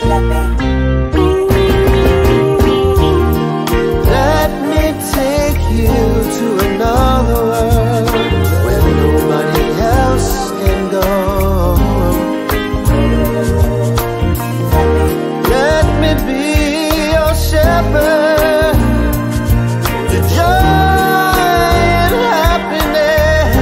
Let me take you to another world where nobody else can go. Let me be your shepherd to joy and happiness.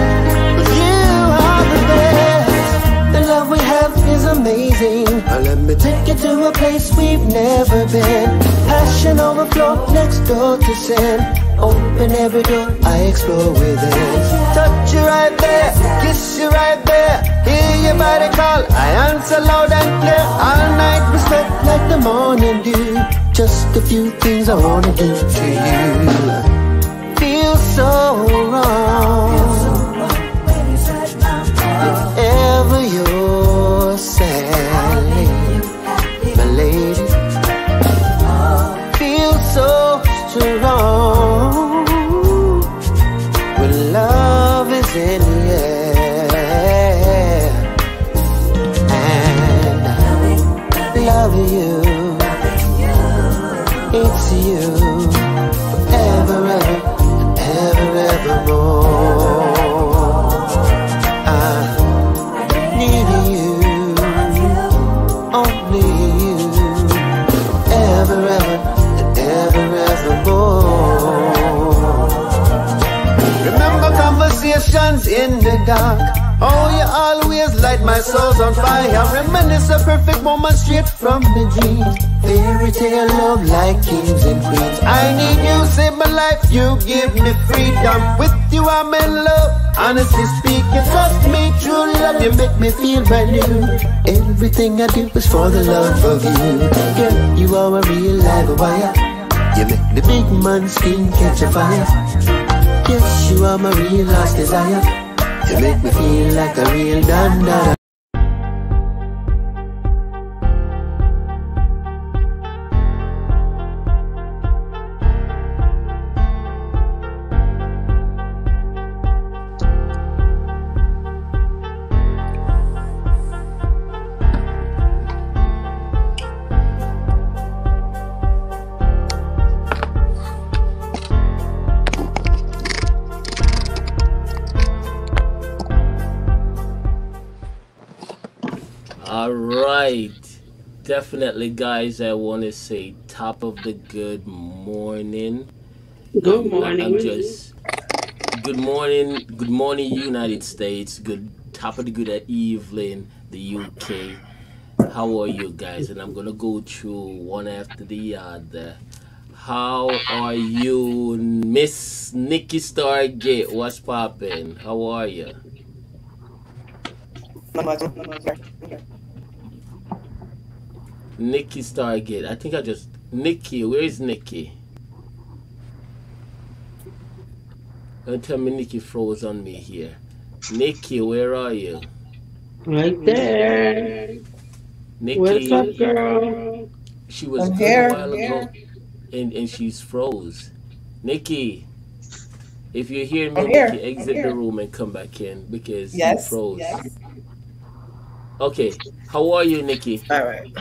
'Cause you are the best. The love we have is amazing. Let me take you to a place we've never been. Passion overflow next door to sin. Open every door, I explore within. Touch you right there, kiss you right there. Hear your body call, I answer loud and clear. All night respect like the morning dew. Just a few things I wanna do to you. Feel so wrong if ever you're sad, my lady. Feel so strong when love is in the air. And love you, it's you, forever, ever, ever, evermore. I need you, only you, ever, ever, ever, evermore. Remember conversations in the dark. Oh, you always light my soul on fire. Reminisce a perfect moment straight from the dreams. Fairy tale love like kings and queens. I need you, save my life, you give me freedom. With you I'm in love, honestly speaking. Trust me, true love, you make me feel brand new. Everything I do is for the love of you. Girl, you are a real live wire. You make the big man's skin catch a fire. Yes, you are my real last desire. You make me feel like a real danda. Alright, definitely guys, I want to say top of the good morning. Good morning. I'm just good morning United States, good top of the good evening the UK. How are you guys? And I'm gonna go through one after the other. How are you, Miss Nikki Stargate? What's poppin'? How are you? Nikki Stargate. I think I just Nikki. Where is Nikki? Don't tell me Nikki froze on me here. Nikki, where are you? Right there. Nikki. What's up, girl? She was I'm good here. a while ago, and she's froze. Nikki, if you hear me, I'm here. Nikki, exit the room and come back in because you Yes. froze. Yes. Okay, how are you, Nikki? All right.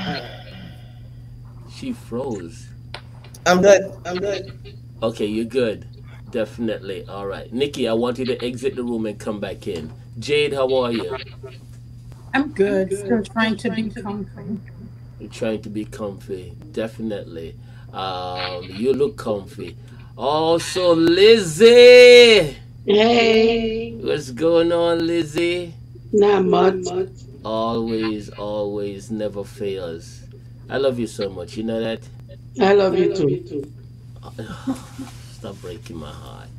She froze. I'm good. I'm good. Okay, you're good. Definitely. All right. Nikki, I want you to exit the room and come back in. Jade, how are you? I'm good. Still trying to be comfy. You're trying to be comfy. Definitely. You look comfy. Also, Lizzie. Hey. What's going on, Lizzie? Not much. Always, never fails. I love you so much. You know that? I love you too. Stop breaking my heart.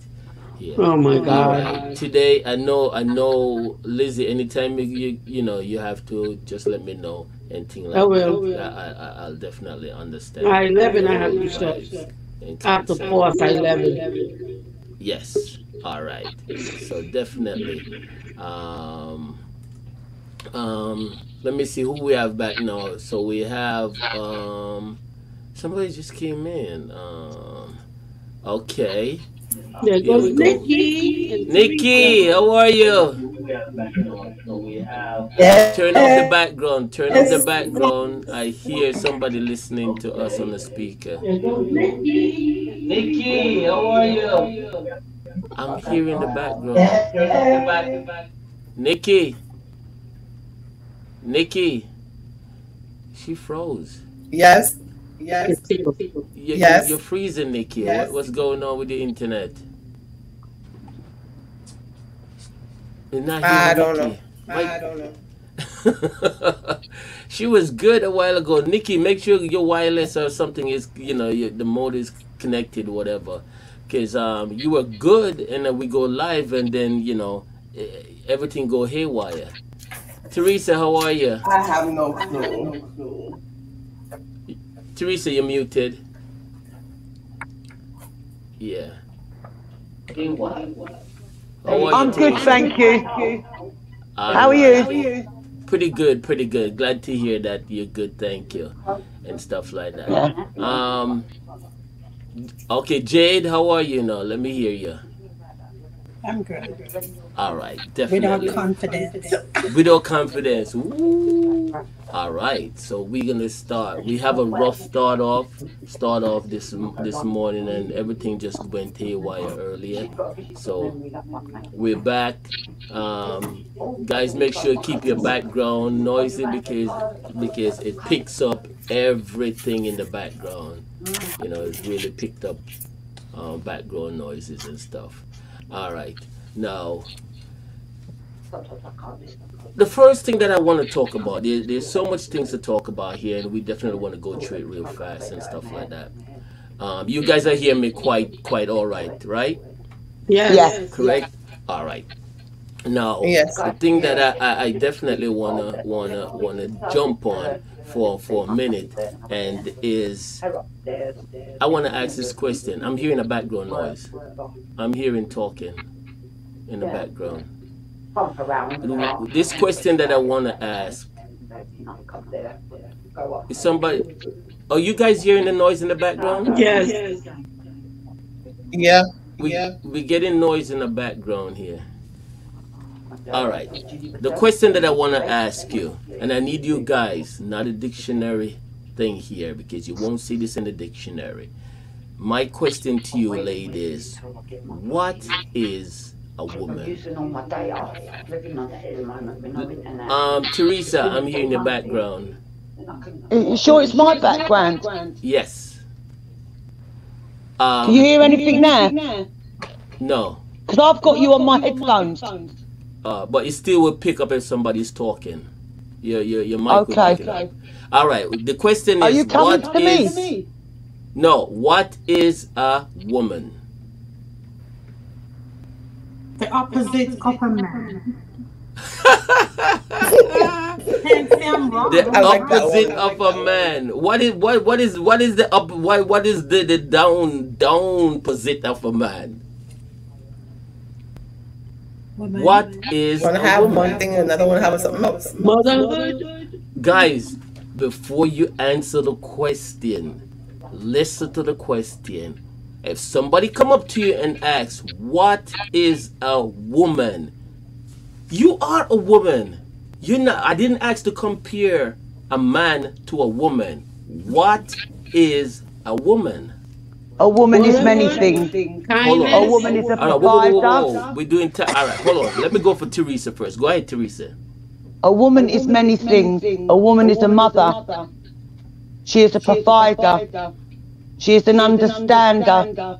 Yeah. Oh my All God. right. Today, I know, Lizzie. Anytime you have to just let me know anything like I will. that. I'll definitely understand. At 11, I have to start. And After consent. 4, 11. Yes. All right. So definitely. Let me see who we have back now. So we have somebody just came in. Okay. There Here goes we go. Nikki. And Nikki, Teresa. how are you? Turn off the background. Turn off the background. I hear somebody listening to us on the speaker. Nikki, how are you? I'm hearing the background. Nikki. Nikki. She froze. Yes. You're freezing, Nikki. What's going on with the internet? You're not I hearing don't Nikki. know. I don't know. She was good a while ago. Nikki, make sure your wireless or something is, the mode is connected, whatever. Because you were good, and then we go live, and then, everything go haywire. Teresa, how are you? I have no clue. Teresa, you're muted. Yeah. I'm good, thank you. How are you? Pretty good, pretty good. Glad to hear that you're good, thank you. And stuff like that. Okay, Jade, how are you now? Let me hear you. I'm good. All right, definitely. Without confidence. Without confidence. Ooh. All right, so we're gonna start. We have a rough start off this morning, and everything just went haywire earlier. So we're back. Guys, make sure to keep your background noisy because it picks up everything in the background. It's really picked up background noises and stuff. All right, now the first thing that I want to talk about, there's so much things to talk about here, and we definitely want to go through it real fast and stuff like that. You guys are hearing me quite all right? Yes. Correct. All right. Now, the thing that I definitely wanna jump on for a minute, and is I want to ask this question. I'm hearing a background noise. I'm hearing talking in the background. This question that I want to ask is somebody. Are you guys hearing the noise in the background? Yes. Yeah. We're getting noise in the background here. All right. The question that I want to ask you, and I need you guys, not a dictionary thing here, because you won't see this in the dictionary. My question to you, ladies, what is a woman? Teresa, I'm hearing the background. Are you sure it's my background? Yes. Can you hear anything now? No. Because I've got you on my headphones. But it still will pick up if somebody's talking. Your mic will pick it up. All right. The question is, are you coming to me? No. What is a woman? The opposite of a man. The opposite of a man. What is the down opposite of a man? What is one have one thing and another one have something else? Motherhood. Guys, before you answer the question, listen to the question. If somebody come up to you and asks, what is a woman? You are a woman. You're not. I didn't ask to compare a man to a woman. What is a woman? A woman is many things. Hold on. A woman is a provider. We're doing. All right, hold on. Let me go for Teresa first. Go ahead, Teresa. A woman is many things. A woman is a mother. She is a provider. She is an understander.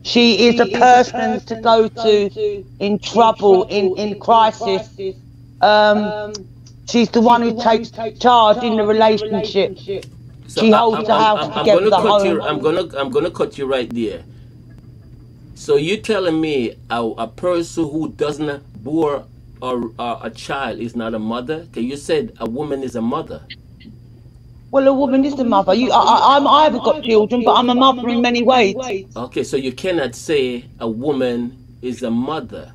She is a person to go to in trouble, in crisis. She's the one who takes charge in the relationship. So she holds the house together. I'm gonna cut you right there. So you're telling me a person who doesn't bore a child is not a mother? Okay, you said a woman is a mother. Well, a woman is a mother. I haven't got children, but I'm a mother in many ways. Okay, so you cannot say a woman is a mother.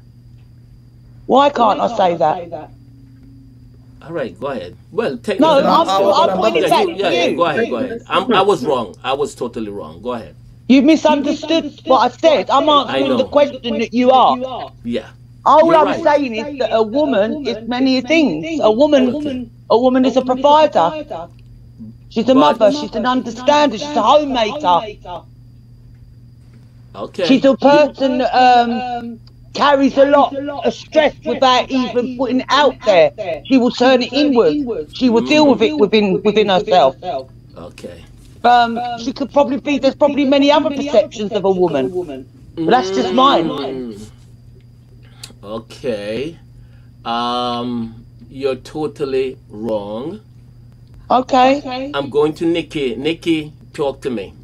Why can't I say that? All right, go ahead. Well, no, I'm pointing back to you. Go ahead. I was wrong. I was totally wrong. Go ahead. You misunderstood what I said. I'm answering the question that you asked. Yeah. All You're I'm right. saying is that a woman is many things. A Okay. woman is a provider. She's a But mother. She's an understander. She's a homemaker. okay. She's a person that carries a lot of stress without even putting it out there. She will turn it inwards. She will deal with it within herself. Okay. She could probably be. There's probably many other perceptions of a woman, but that's just mine. Okay. You're totally wrong. Okay. I'm going to Nikki. Nikki, talk to me.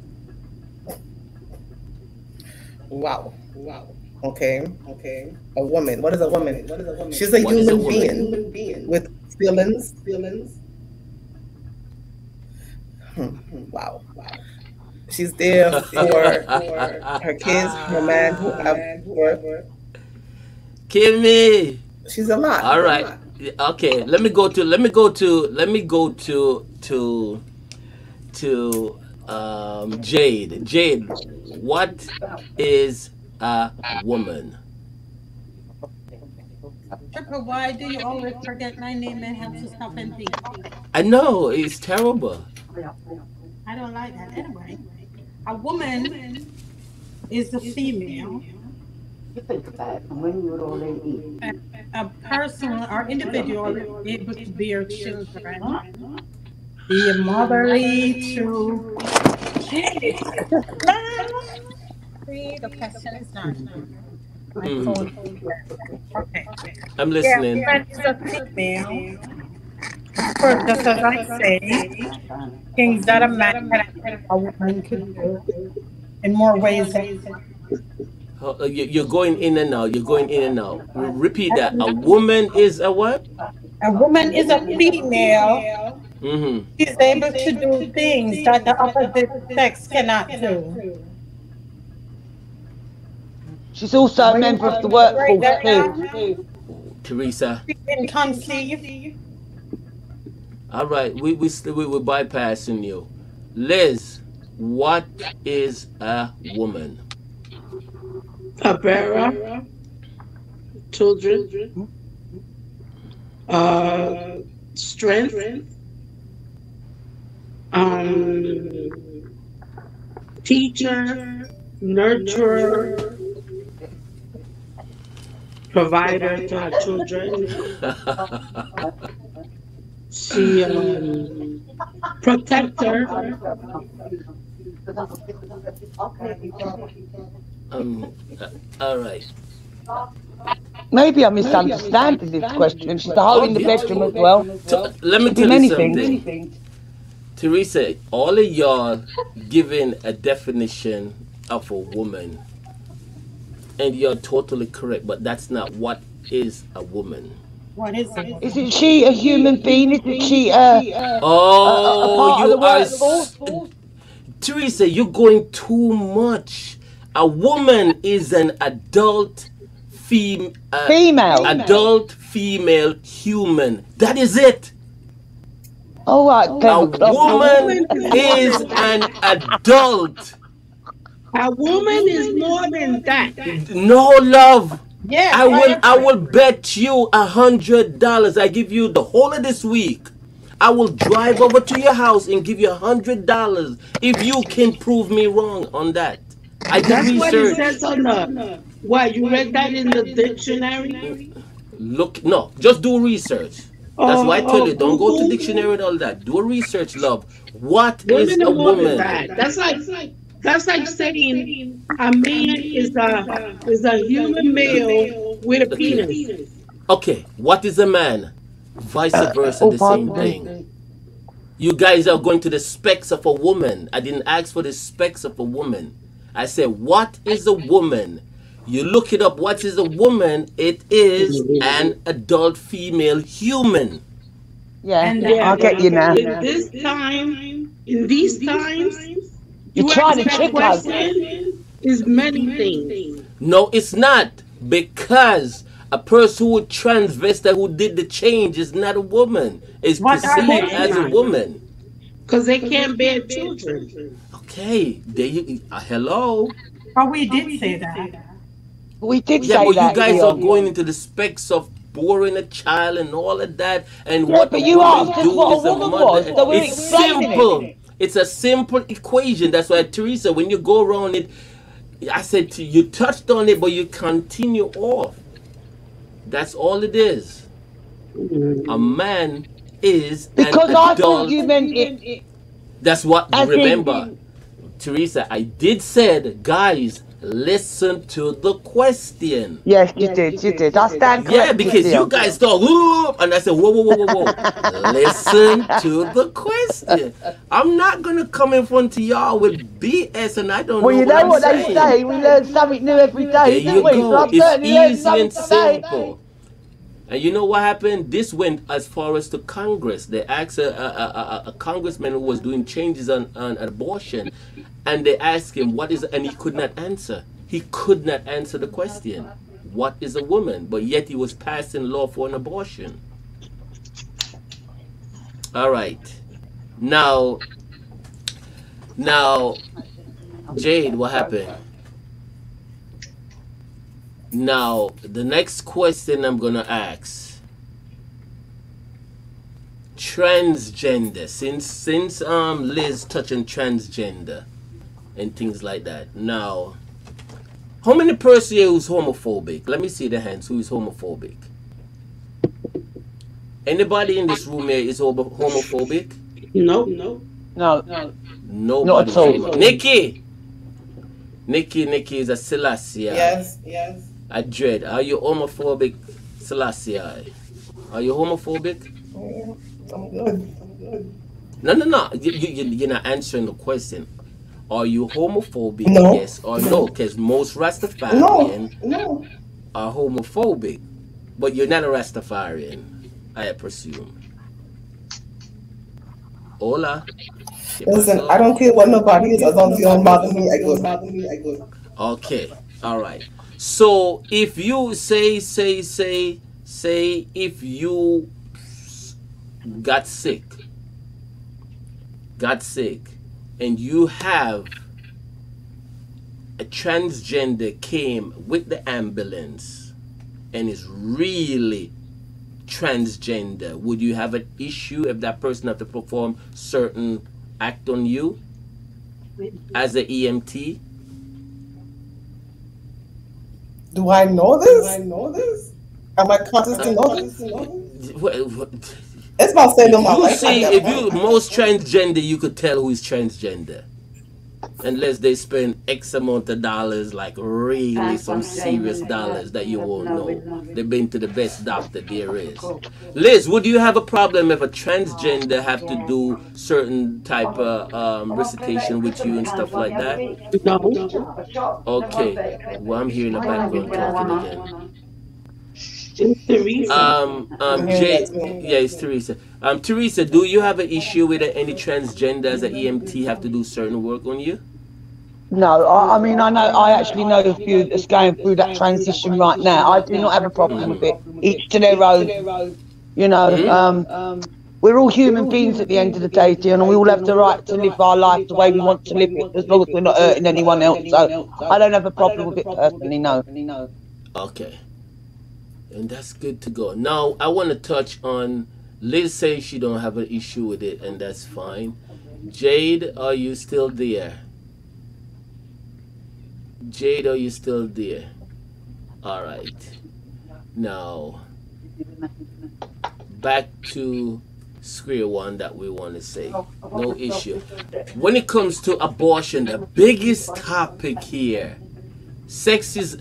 Wow. Okay. A woman. What is a woman? She's a What is a human woman? being with feelings. Wow. She's there for her kids, her man, whoever. Kimmy. She's a lot. All right. Okay. Let me go to Jade. Jade, what is a woman? Triple, why do you always forget my name and have to stop and think? I know it's terrible. I don't like that. Anyway, a woman is a female, a person or individual able to bear children, be a motherly to kids. The question is not. My phone. Okay. I'm listening. Yeah, is a female. Of course, just as I say, things that a man can a woman could do in more ways than You're going in and out. You're going in and out. Repeat that. A woman is a what? a woman is a female. Mm-hmm. She's able to do things that the opposite sex cannot do. She's also a member of the workforce too. Teresa. She can conceive. All right. We're bypassing you. Liz, what is a woman? A bearer, children, strength, teacher, nurturer, provider to her children. She protector. All right. Maybe I'm misunderstanding this question. She's a hoe in the bedroom as well. Let me Could be tell you many something. things. Teresa, all of y'all giving a definition of a woman, and you're totally correct, but that's not what is a woman. What is it? Isn't she a human being? Isn't she a part of the workforce? Teresa, you're going too much. A woman is an adult female. Adult female human. That is it. All right, A woman is an adult. A woman is more than that. No, love. Yeah, I will bet you $100. I give you the whole of this week. I will drive over to your house and give you $100 if you can prove me wrong on that. I did That's what it research. says on the. What, you read that in the dictionary? Look, no, just do research. That's why I tell you, don't go to dictionary and all that. Do a research, love. What is a woman? That's like saying a man is a human male with a penis. Okay, what is a man? Vice versa, the same thing. You guys are going to the specs of a woman. I didn't ask for the specs of a woman. I said, what is a woman? You look it up. What is a woman? It is an adult female human. Yeah, And I'll get you now. in these times, You're trying to trick us. is many things. No, it's not. Because a person who transvestite who did the change is not a woman. It's What are perceived they? as a woman. Because they can't bear children. Okay, there you. Hello. Oh, we did say that. We did Yeah, say but you that, guys are Leon. going into the specs of boring a child and all of that, and Yeah, what but a you woman asked us do what is a a woman mother. was, so we're It's explaining simple. it. It's a simple equation. That's why, Teresa, when you go around it, I said to you, you touched on it, but you continue off. That's all it is. A man is an Because I thought adult. you meant it That's what, as remember, in... Teresa, I did said, guys, listen to the question. Yes, you did. I stand Yeah, corrected, because you Leon. guys thought, whoop, and I said, whoa, whoa, whoa, whoa, whoa. Listen to the question. I'm not going to come in front of y'all with BS and I don't Well, know you what know I'm what they saying. say, we learn something new every There day, you don't we? So go. I've It's certainly learned easy and something today. simple. And you know what happened? This went as far as to Congress. They asked a congressman who was doing changes on abortion, and they asked him, what is, and he could not answer. He could not answer the question. What is a woman? But yet he was passing law for an abortion. All right. Now, Jade, what happened? Now, the next question I'm going to ask. Transgender. Since Liz touching transgender and things like that. Now, how many person here who's homophobic? Let me see the hands. Who is homophobic? Anybody in this room here is homophobic? Nope. No, Nobody. not at all. Nikki is a Selassie. Yes. I dread. Are you homophobic, Selassie? Are you homophobic? I'm good. No. You're not answering the question. Are you homophobic? No. Yes or no? Because most Rastafarian No. are homophobic. But you're not a Rastafarian, I presume. Hola. Listen, I don't care what nobody is, as long as you don't bother me, I go. Okay. All right. So if you say if you got sick, and you have a transgender came with the ambulance and is really transgender, would you have an issue if that person have to perform certain act on you as an EMT? Do I know this? Am I conscious to know this? It's about saving my You life. see, if you most transgender, you could tell who is transgender, unless they spend X amount of dollars, like really some serious dollars that you won't know. They've been to the best doctor there is. Liz, would you have a problem if a transgender have to do certain type of recitation with you and stuff like that? No. Okay. Well, I'm hearing the background talking again. It's Teresa. Jay, yeah, it's Teresa. Teresa, do you have an issue with any transgender as an EMT have to do certain work on you? No, I mean, I actually know a few that's going through that transition right now. I do not have a problem with it. Each to their own. You know, we're all human beings at the end of the day, Dion, and we all have the right to live our life the way we want to live it, as long as we're not hurting anyone else. So I don't have a problem with it personally, no. Okay. And that's good to go. Now, I want to touch on, Liz says she don't have an issue with it, and that's fine. Jade, are you still there? Jade, are you still there? All right. Now, back to square one that we want to say. No issue. When it comes to abortion, the biggest topic here, sex has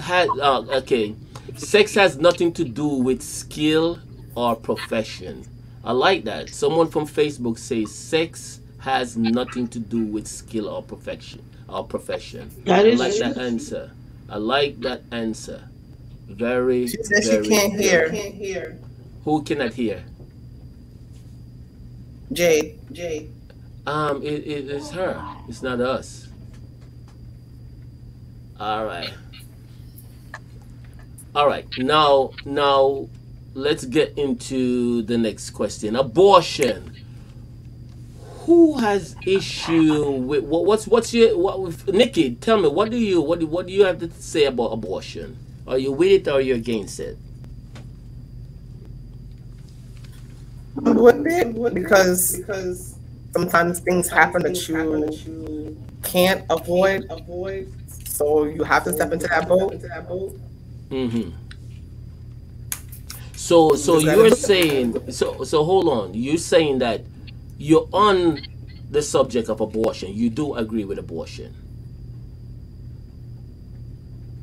nothing to do with skill or profession. I like that. Someone from Facebook says sex has nothing to do with skill or profession. That is I like true. that answer. I like that answer. Very, She said very she can't good. hear. Who cannot hear? Jade. It is her. It's not us. All right. Now, let's get into the next question. Abortion. Who has issue with Nikki? Tell me, what do you have to say about abortion? Are you with it or are you against it? I'm with it because sometimes things happen that you can't avoid, so you have to step into that boat. Mm-hmm. So Just gotta you're do it. saying, so hold on. You're saying that you're on the subject of abortion. You do agree with abortion.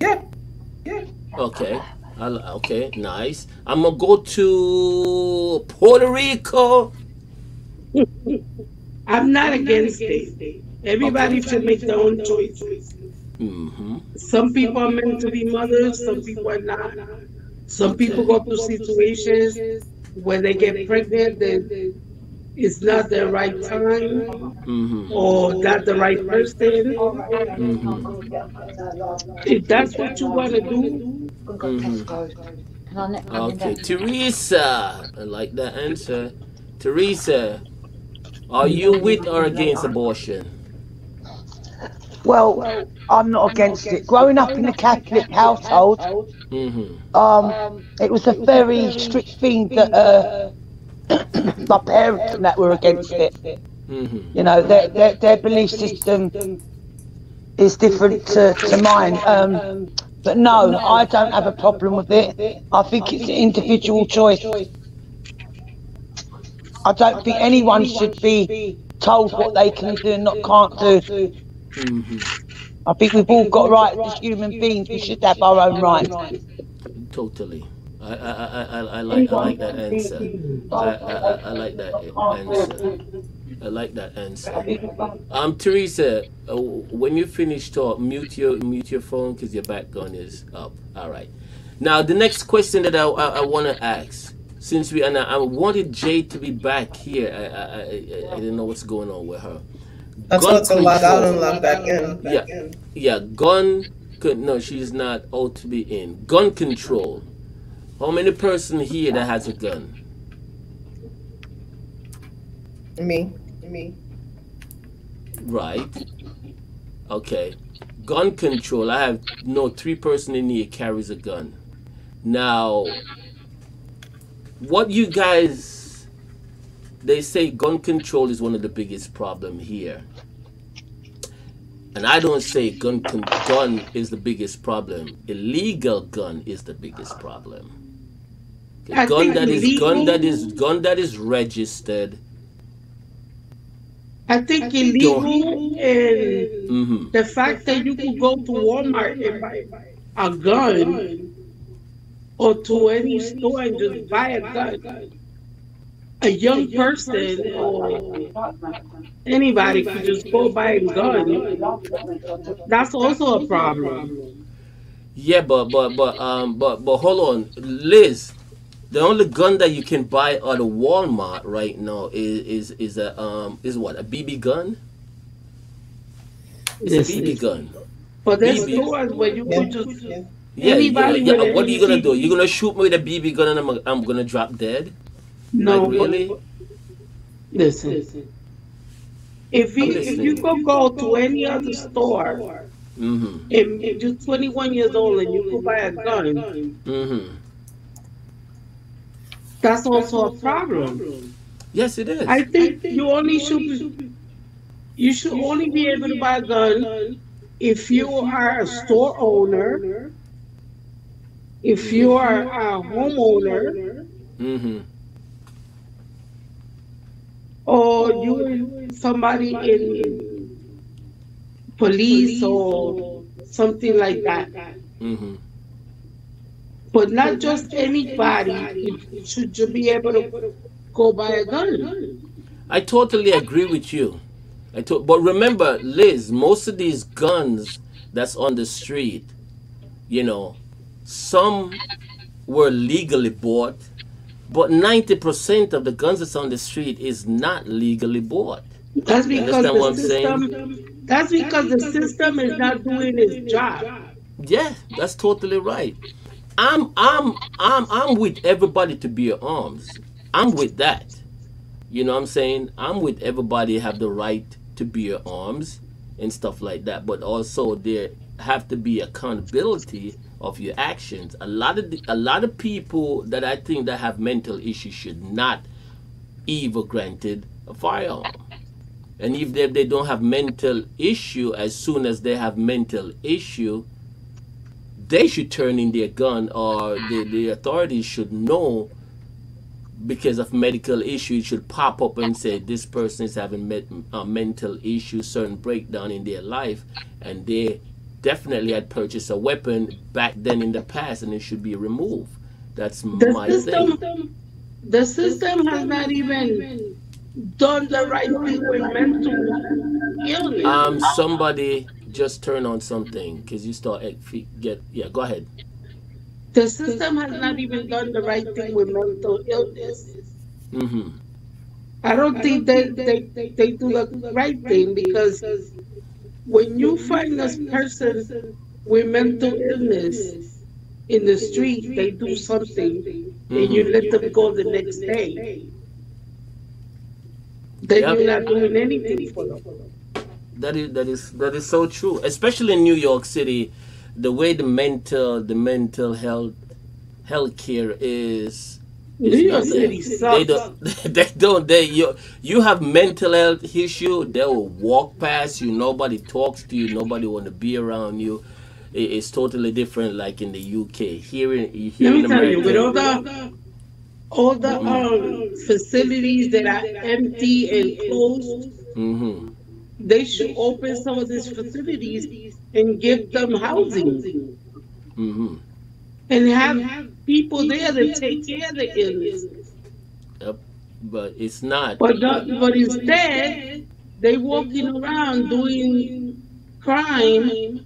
Yeah. Okay. Okay, nice. I'm gonna go to Puerto Rico. I'm not against it. Okay. Everybody should make their own choices. Mm-hmm. Some people are meant to be mothers, some people are not. Some people Okay. go through situations where they get pregnant, that it's not the right time Mm-hmm. or not the right person. Mm-hmm. If that's what you want to do, Mm-hmm. Okay, Teresa. I like that answer. Teresa, are you with or against abortion? Well, I'm not against it. Growing up in a Catholic household, Mm-hmm. it was a very strict thing that my parents and that were against it. Mm-hmm. You know, their belief system is different to mine. But no, I don't have a problem with it. I think it's an individual choice. I don't think anyone should be told what they can do and not can't do. Mm-hmm. I think we've all got rights as human beings. We should have our own rights. Totally. I like that answer. I like that answer. I like that answer. Teresa, when you finish talk, mute your phone because your background is up. All right. Now the next question that I want to ask, since I wanted Jade to be back here. I didn't know what's going on with her. I Gun told her to log out control. and log back in. Yeah, yeah. No, she's not out to be in. Gun control. How many person here that has a gun? Me. Right. Okay. Gun control. I have no 3 person in here carries a gun. Now, what you guys? They say gun control is one of the biggest problem here, and I don't say gun is the biggest problem. Illegal gun is the biggest problem. Okay, I think illegal. gun that is registered. I think Don't. illegal and Mm-hmm. the fact that you could go to Walmart and buy a gun or to any store and just buy a gun. A young person or anybody could just go buy a gun. That's also a problem. Yeah, but hold on, Liz. The only gun that you can buy at a Walmart right now is what, a BB gun? It's a BB Listen. gun. But there's BB. stores where you Yeah. could just Yeah, anybody with yeah. an What are you gonna do? empty. You gonna shoot me with a BB gun and I'm gonna drop dead? Like No, but really? listen. I'm If you listening. could go to any other store Mm-hmm. and you're 21 years old and you could buy a gun, Mm-hmm. that's also a problem. Yes, it I is. think you should only be able to buy a gun if you are a store owner, if you are a homeowner, Mm-hmm. or you're somebody in police or something like that. Mm-hmm. But not just anybody should be able to go buy a gun. I totally agree with you. But remember, Liz, most of these guns that's on the street, you know, some were legally bought, but 90% of the guns that's on the street is not legally bought. That's You because understand the what I'm saying? system. That's because the system is not doing its job. Yeah, that's totally right. I'm with everybody to bear arms. I'm with that. You know what I'm saying? I'm with everybody have the right to bear arms and stuff like that. But also there have to be accountability of your actions. A lot of people that I think that have mental issues should not even granted a firearm. And if they don't have mental issue, as soon as they have mental issue, they should turn in their gun, or the authorities should know, because of medical issue. It should pop up and say this person is having a mental issue, certain breakdown in their life, and they definitely had purchased a weapon back then in the past, and it should be removed. That's The my thing. the system has not even done the right thing with mental illness. Somebody just turn on something because you start get, yeah. Go ahead. The system has not even done the right thing with mental illness. Mm-hmm. I don't think that they do the right thing, because when you find this person with mental illness in the street, they do something, and you let them go the next day. Then Yep. you're not doing anything for them. That is so true, especially in New York City. The way the mental health care New is York nothing. City They sucks. don't you have mental health issue, they will walk past you. Nobody talks to you. Nobody want to be around you. It's totally different, like in the UK. Here Let in me tell you, with America. all the facilities that are empty and closed, Mm-hmm. they should open some of these facilities and give them housing Mm-hmm. and have people there to take care of the illness. Yep. But it's not. But instead, they walking around doing crime.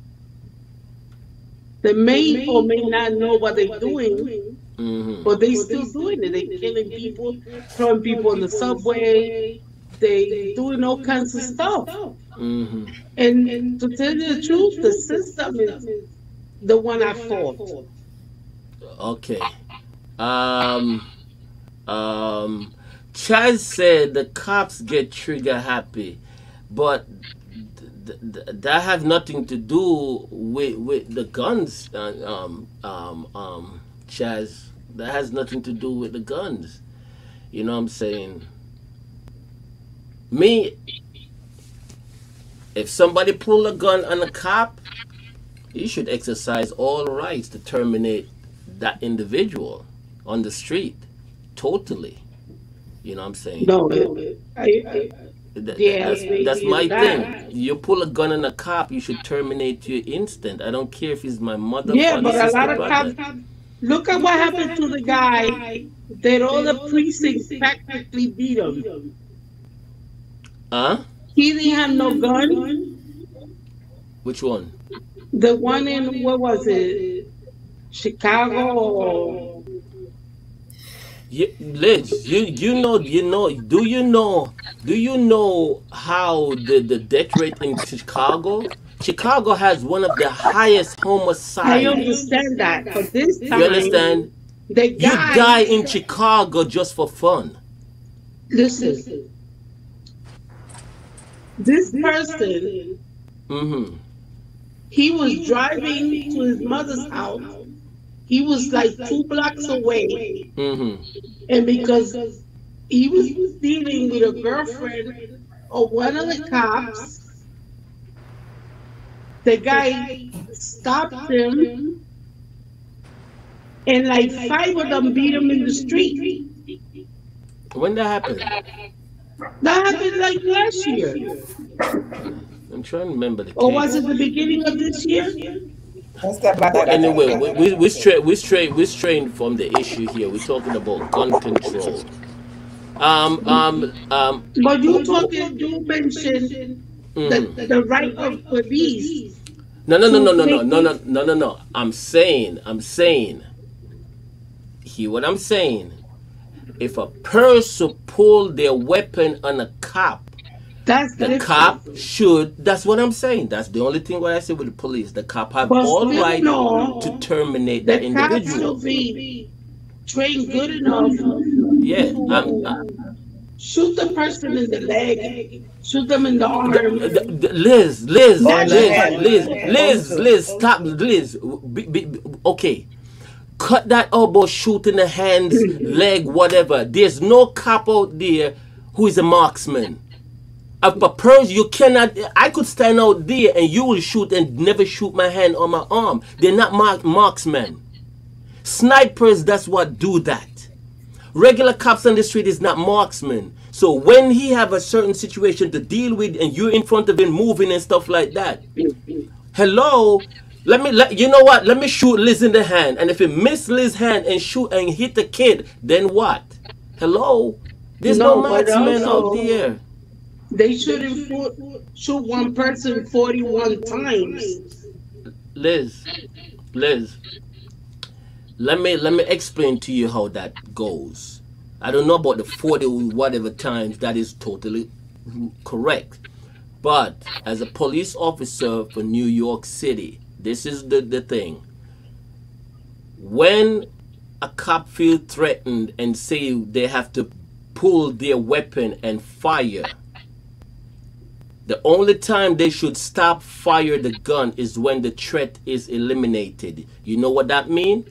They may or may not know what they're doing, Mm-hmm. but they still doing it. They killing people, throwing people on the subway. They doing all kinds of stuff. Mm-hmm. And to tell you the truth, the system is the one at fault. Okay. Um. Um. Chaz said the cops get trigger happy, but that has nothing to do with the guns. Chaz, that has nothing to do with the guns. You know what I'm saying? Me, if somebody pull a gun on a cop, you should exercise all rights to terminate that individual on the street. Totally. You know what I'm saying? No, yeah, That's maybe my that. thing. You pull a gun on a cop, you should terminate you instant. I don't care if he's my mother, Yeah, father, but a sister, lot of brother. cops. Look at what happened to the guy that all the precincts practically beat him. Huh? He didn't have no gun. Which one? The one in, what was it, Chicago? Or, Liz, do you know how the death rate in Chicago? Chicago has one of the highest I homicide. understand that, but this You time understand? the You die guy. in Chicago just for fun. Listen, this person, Mm-hmm. he was driving to his mother's house. He was like 2 blocks away, Mm-hmm. and because he was dealing with a girlfriend of one of the cops, the guy stopped him, and like five of them beat him in the street. When that happened? That happened like last year, I'm trying to remember the or was it case. the beginning of this year? That's that black Well, guy. anyway, we straying from the issue here. We're talking about gun control. Um, um, um, But you mentioned mhm. the right of police No, no, no, no, to no, no, take no, no, no, no, no. I'm saying, hear what I'm saying. If a person pull their weapon on a cop, that's the different. cop should. That's what I'm saying. That's the only thing what I say with the police. The cop have But all still, right to no, terminate that the cops individual. should be trained good enough Yeah, to shoot the person in the leg, shoot them in the arm. Liz, Liz, Or in Liz, the hand. Liz, Those Liz, two. Liz, stop, Liz. Okay, cut that elbow, shoot in the hands, leg, whatever. There's no cop out there who is a marksman. If a person, you cannot. I could stand out there and you will shoot and never shoot my hand or my arm. They're not marksmen. Snipers, that's what do that. Regular cops on the street is not marksmen. So when he have a certain situation to deal with and you're in front of him moving and stuff like that, hello, you know what? Let me shoot Liz in the hand, and if it miss Liz's hand and shoot and hit the kid, then what? Hello, there's no No, but marksmen out also there. they shouldn't shoot one person 41 times. Liz, Liz, let me explain to you how that goes. I don't know about the 40 whatever times, that is totally correct. But as a police officer for New York City, this is the thing. When a cop feel threatened and say they have to pull their weapon and fire, the only time they should stop fire the gun is when the threat is eliminated. You know what that means?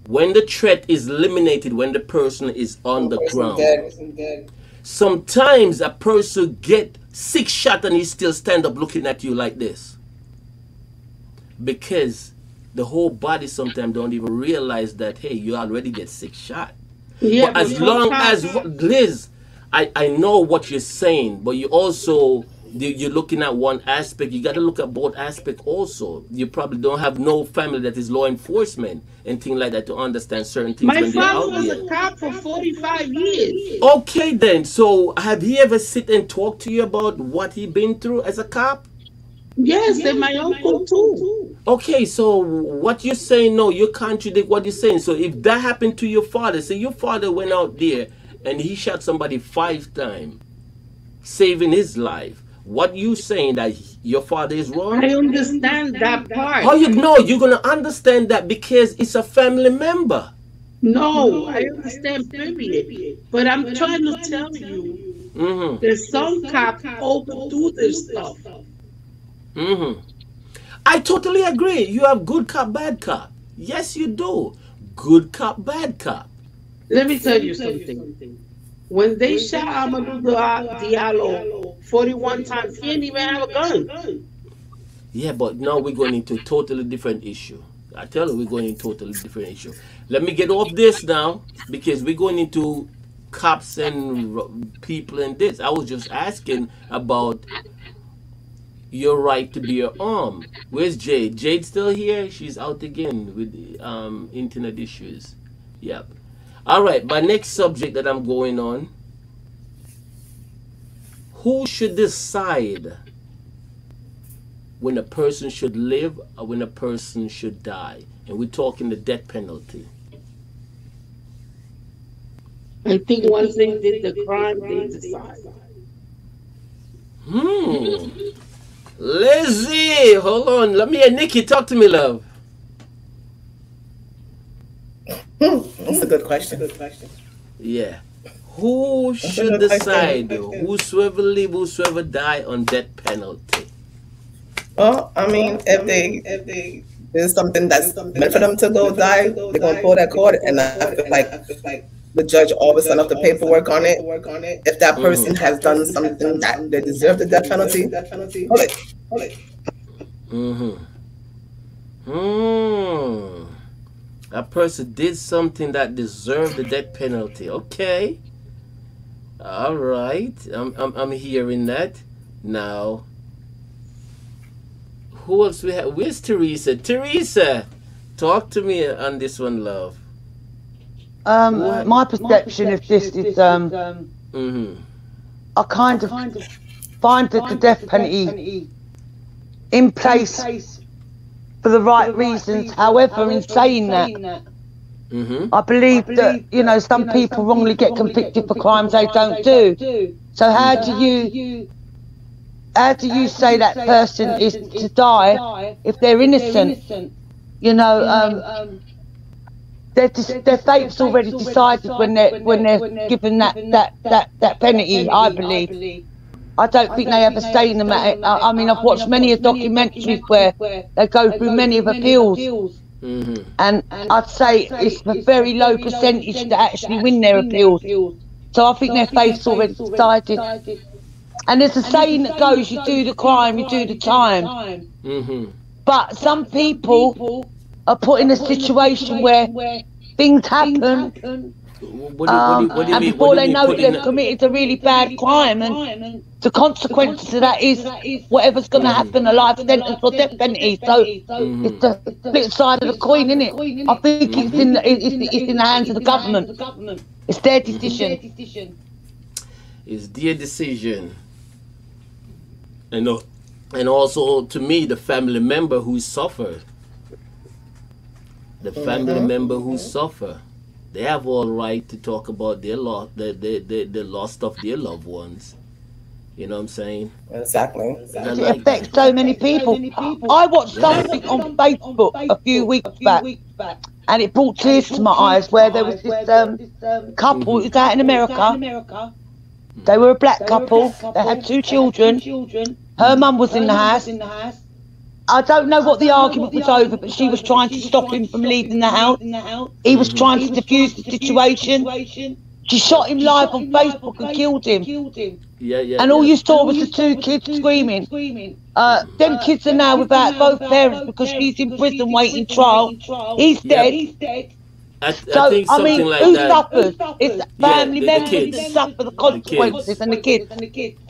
When the threat is eliminated, when the person is on the ground. Dead. Sometimes a person get 6 shots and he still stand up looking at you like this. Because the whole body sometimes don't even realize that, hey, you already get 6 shots. Yeah, But as long as, Liz, I know what you're saying, but you also, you're looking at one aspect. You got to look at both aspects also. You probably don't have no family that is law enforcement and things like that to understand certain things my when they're father out was there. a cop for 45 years. Okay then, so have he ever sit and talk to you about what he been through as a cop? Yes, and my uncle too. Okay, so what you're saying, no, you contradict what you're saying. So if that happened to your father, say your father went out there and he shot somebody 5 times, saving his life, what you saying that your father is wrong? I understand that part. How you know? You're gonna understand that because it's a family member. No, I understand, period. But I'm trying to tell you, Mm-hmm. there's some cops overdo this stuff. Mm-hmm. I totally agree. You have good cop, bad cop. Yes, you do. Good cop, bad cop. Let me tell you something. When they shot Amadou Diallo 41 times, he didn't even have a gun. Yeah, but now we're going into a totally different issue. I tell you, we're going into a totally different issue. Let me get off this now because we're going into cops and people and this. I was just asking about your right to bear arm. Where's Jade? Jade still here? She's out again with internet issues. Yep. All right. My next subject that I'm going on. Who should decide when a person should live or when a person should die? And we're talking the death penalty. I think once they did the crime, they decide. Lizzie, hold on. Let me hear Nikki. Talk to me, love. That's a good question. Yeah. Who should decide? Whosoever live, whosoever die on death penalty. Well, I mean, if they there's something that's meant for them to go die, they're gonna pull that cord, and I feel like the judge always send up the paperwork on it. If that person has done something that they deserve the death penalty, hold it. That person did something that deserved the death penalty. Okay. All right. I'm hearing that. Now, who else we have? Where's Teresa? Teresa, talk to me on this one, love. My perception of this is I kind of find that the death penalty in place for the right reasons. However, in saying that, I believe that, you know, some people wrongly get convicted for crimes they don't do. So how do you say that person is to die if they're innocent? You know, their fate's already decided when they're given that penalty. I believe. I don't think they ever say in the matter. I mean, I've watched many of documentaries where they go through many of appeals, and I'd say it's a very low percentage that actually win their appeals. So I think their fate's already decided. And there's a saying that goes, you do the crime, you do the time. But some people are put in a situation where things happen, and before they know it, they've committed a really bad crime, and the consequences of that is whatever's going to happen, a life sentence or death penalty. So it's the flip side of the coin, isn't it? I think it's in the hands of the government. It's their decision. It's their decision. And also, to me, the family member who suffered. The family member who suffer. They have all right to talk about their loss, the loss of their loved ones. You know what I'm saying? Exactly. It affects so many people. I watched something on Facebook a few weeks back, and it brought tears to my eyes, where there was this couple who was out in America. They were a black couple. They had 2 children. Her mum was in the house. I don't know what the argument was over, but she was trying to stop him from leaving the house. He was trying to defuse the situation. She shot him live on Facebook and killed him. And all you saw was the 2 kids screaming. Them kids are now without both parents because she's in prison waiting trial. He's dead. I think I mean, like who that. suffers? It's the family the members kids. that suffer the consequences, and the kids.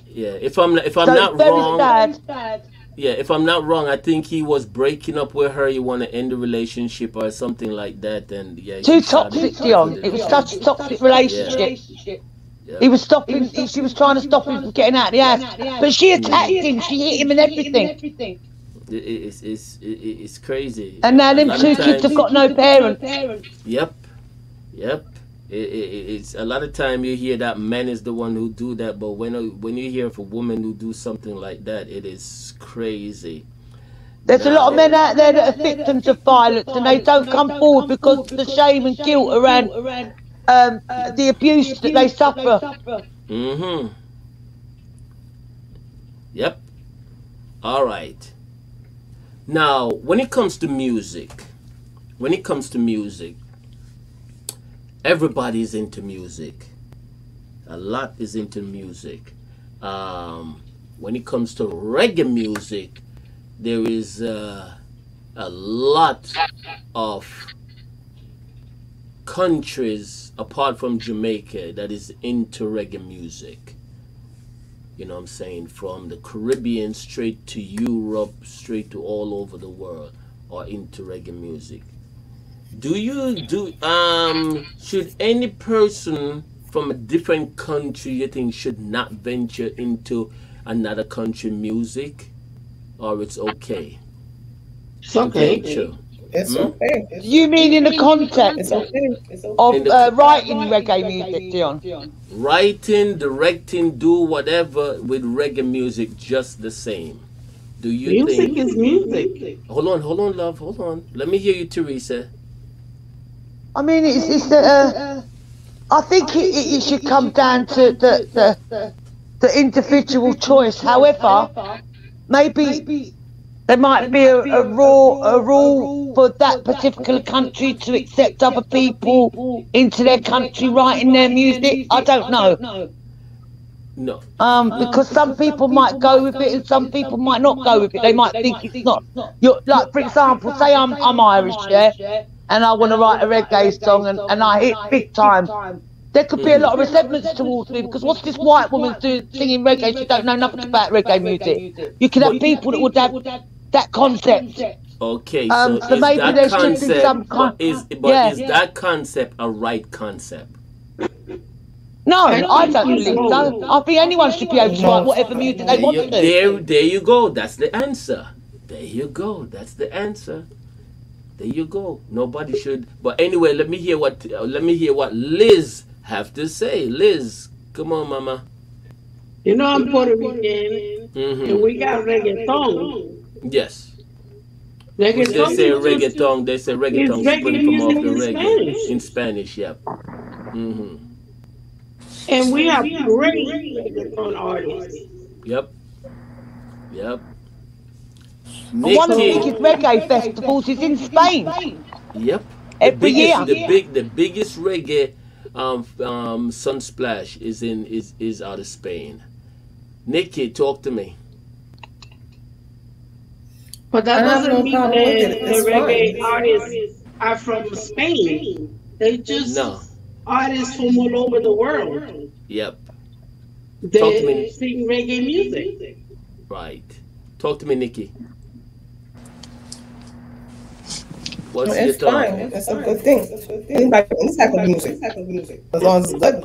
Yeah, if I'm So not very wrong. sad. Yeah, if I'm not wrong, I think he was breaking up with her. He want to end the relationship or something like that. And yeah, Too toxic, Dion. It was such a toxic relationship. Yeah. He was stopping. She was trying to stop him from getting out of the house, but she attacked him. She hit him and everything. It's crazy. And now them 2 kids have got no parents. Yep. It's a lot of time you hear that man is the one who do that, but when you hear of a woman who do something like that, it is crazy. There's a lot of men out there that are victims of violence, and they don't come forward because of the shame and guilt around the abuse that they suffer. Yep. All right. Now, when it comes to music, everybody's into music. A lot is into music. When it comes to reggae music, there is a lot of countries apart from Jamaica that is into reggae music. You know what I'm saying? From the Caribbean straight to Europe, straight to all over the world are into reggae music. Should any person from a different country you think should not venture into another country music, or it's okay? It's okay. Sure. It's okay. You mean in the context It's okay. of writing reggae music, Dion? Writing, directing, do whatever with reggae music just the same. Do you Music think? is music. Hold on, love. Hold on. Let me hear you, Teresa. I mean, I think it should come down to the individual choice. However, maybe there might be a rule for that particular country to accept other people into their country writing their music. I don't know. No. Because some people might go with it and some people might not go with it. They might think it's not. Like, for example, say I'm Irish, yeah, and I want to write a reggae song and I hit big time. There could be a lot of resentments towards me because what's this white woman doing singing reggae? She don't know nothing about reggae music. You could have people that would have that concept. Okay, so is maybe that there should be concept, some is that concept a right concept? No, I don't believe so. I think anyone should be able to write whatever music they want to do. There you go. That's the answer. There you go. That's the answer. There you go. Nobody should. But anyway, let me hear what Liz have to say. Liz, come on, Mama. You know I'm Puerto Rican, and we got reggaeton. Yes. Which they Reggaeton say is just reggaeton. They say is reggaeton spring reggae from music off the in reggae Spanish. in Spanish. Yep. Hmm. And we have great reggaeton artists. Yep. Yep. And one of the Nikki. biggest reggae festivals is in Spain Yep. every year. The biggest reggae sunsplash is out of Spain. Nikki, talk to me. But that I have doesn't no mean problem with it. that the It's reggae fine. artists are from Spain. They just No. artists from all over the world. Yep. Talk to They me. sing reggae music. Right. Talk to me, Nikki. What's your It's fine. thought? It's a good thing. Anybody any type of music, as long as it's good.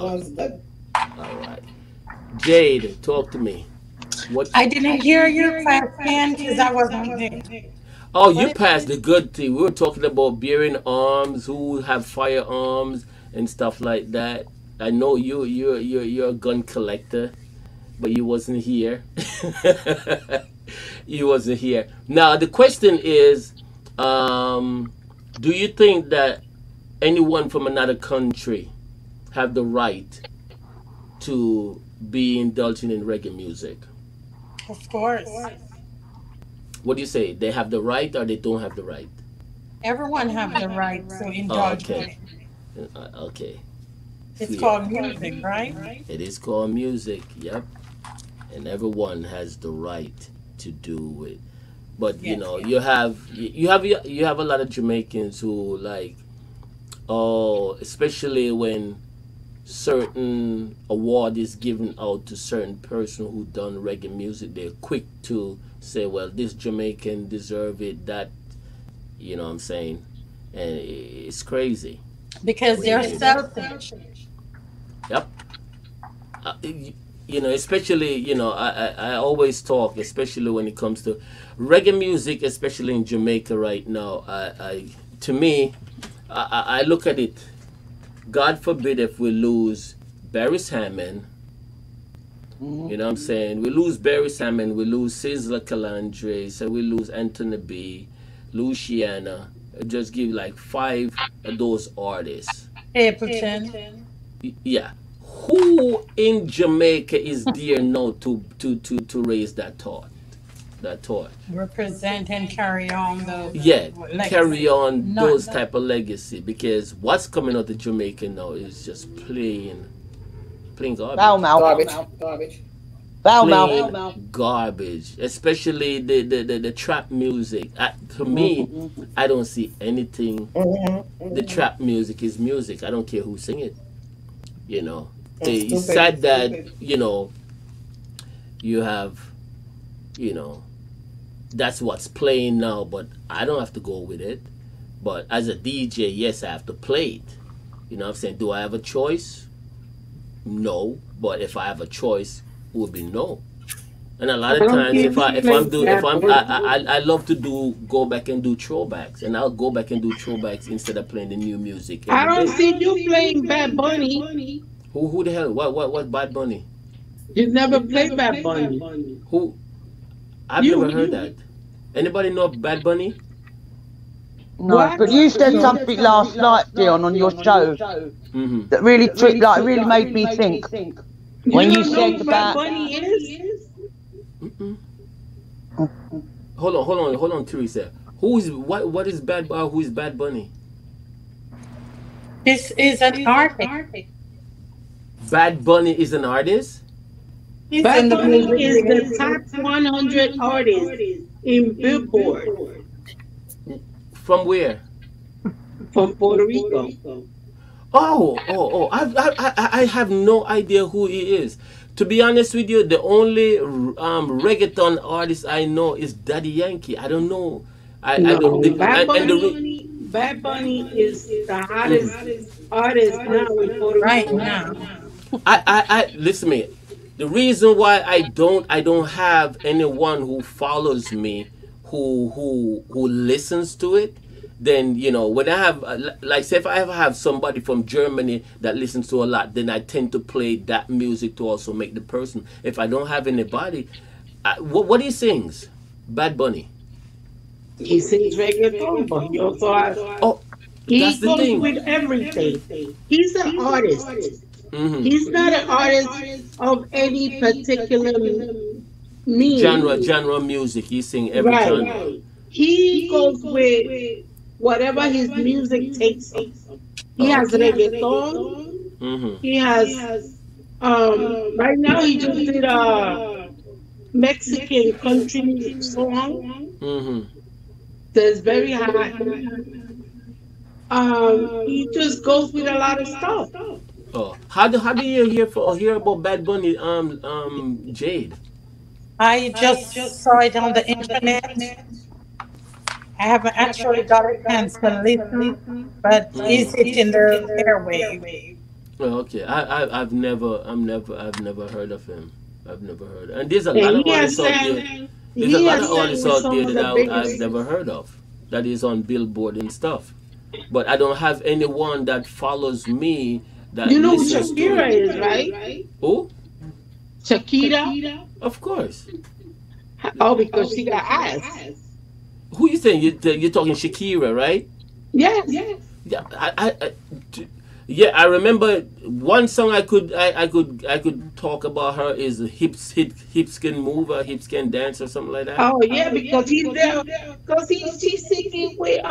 All right. Jade, talk to me. What? I didn't hear your question because I wasn't there. Oh, you passed the good thing. We were talking about bearing arms, who have firearms and stuff like that. I know you're a gun collector, but you wasn't here. You wasn't here. Now the question is, do you think that anyone from another country have the right to be indulging in reggae music? Of course. What do you say? They have the right or they don't have the right? Everyone have the right to Oh, indulge in okay. it. Okay. It's Yeah. called music, right? It is called music, yep. And everyone has the right to do it. But you Yes. know, you have a lot of Jamaicans who like, oh, especially when certain award is given out to certain person who done reggae music, they're quick to say, well, this Jamaican deserve it, that, you know what I'm saying? And it's crazy. Because they're Yeah. selfish. Yep. You know, especially, you know, I always talk, especially when it comes to reggae music, especially in Jamaica right now. To me, I look at it, God forbid if we lose Barry Hammond, you know what I'm saying? We lose Barry Hammond, we lose Sizzla Calandre, so we lose Anthony B, Luciana. Just give like 5 of those artists. Appleton. Yeah. Who in Jamaica is there now to raise that torch? That torch. Represent and carry on Yeah, the legacy. carry on None. those type of legacy, because what's coming out of Jamaica now is just plain Foul garbage. mouth. Foul Plain mouth. garbage. Especially the trap music. To me, I don't see anything. The trap music is music. I don't care who sing it. You know, it's sad that, you know, you have, you know, that's what's playing now, but I don't have to go with it. But as a DJ, yes, I have to play it. You know what I'm saying? Do I have a choice? No. But if I have a choice, it would be no. And a lot I of don't times, care I love to go back and do throwbacks, and I'll go back and do throwbacks instead of playing the new music I every don't day. see you playing Bad Bunny. Who the hell? What Bad Bunny? You never play Bad Bunny. Who? I've You, never heard that. Anybody know Bad Bunny? No, What? but you said something last night, Dion, on your show Mm-hmm. that really made me think. When you don't know said who Bad about Bunny is? Mm-mm. Hold on, Teresa. What is who is Bad Bunny? This is an artist. Bad Bunny is an artist He's in Bad the Bunny music is the business. top 100 artist in Billboard from where? from Puerto Rico. Oh! I have no idea who he is. To be honest with you, the only reggaeton artist I know is Daddy Yankee. I don't know. I don't. No, Bad Bunny is the hottest artist now in Puerto Right Rico. now. Listen to me. The reason why I don't have anyone who follows me, who listens to it, then, you know, when I have like, say if I ever have somebody from Germany that listens to a lot, then I tend to play that music to also make the person. If I don't have anybody, what he sings? Bad Bunny. He sings reggaeton, but he also has, Oh, that's he the goes thing. with everything. He's an artist. Mm-hmm. He's not an artist of any particular meaning. Genre music. He sing every Right. genre. He goes with whatever his music takes him. He Oh, has okay. reggaeton. Mm-hmm. He has right now he just did a Mexican country song Mm-hmm. that's very high. He just goes with a lot of stuff. Oh, how do you hear about Bad Bunny? Jade. I just saw it on the internet. I haven't actually got a chance to listen, but is it in the airwave? Oh, okay. I've never heard of him. I've never heard. And there's a lot And of artists out there. There's a he lot has of sang artists with out some there of that the I've biggest. never heard of. That is on Billboard and stuff. But I don't have anyone that follows me that You know who listens to Shakira it. is, right? Oh, Shakira. of course. Oh, because she got ass. Who you saying? You're talking Shakira, right? Yes. Yeah, yeah. I remember one song I could talk about her is hips can move or hips can dance or something like that. Oh yeah, because he's there. Because she's singing with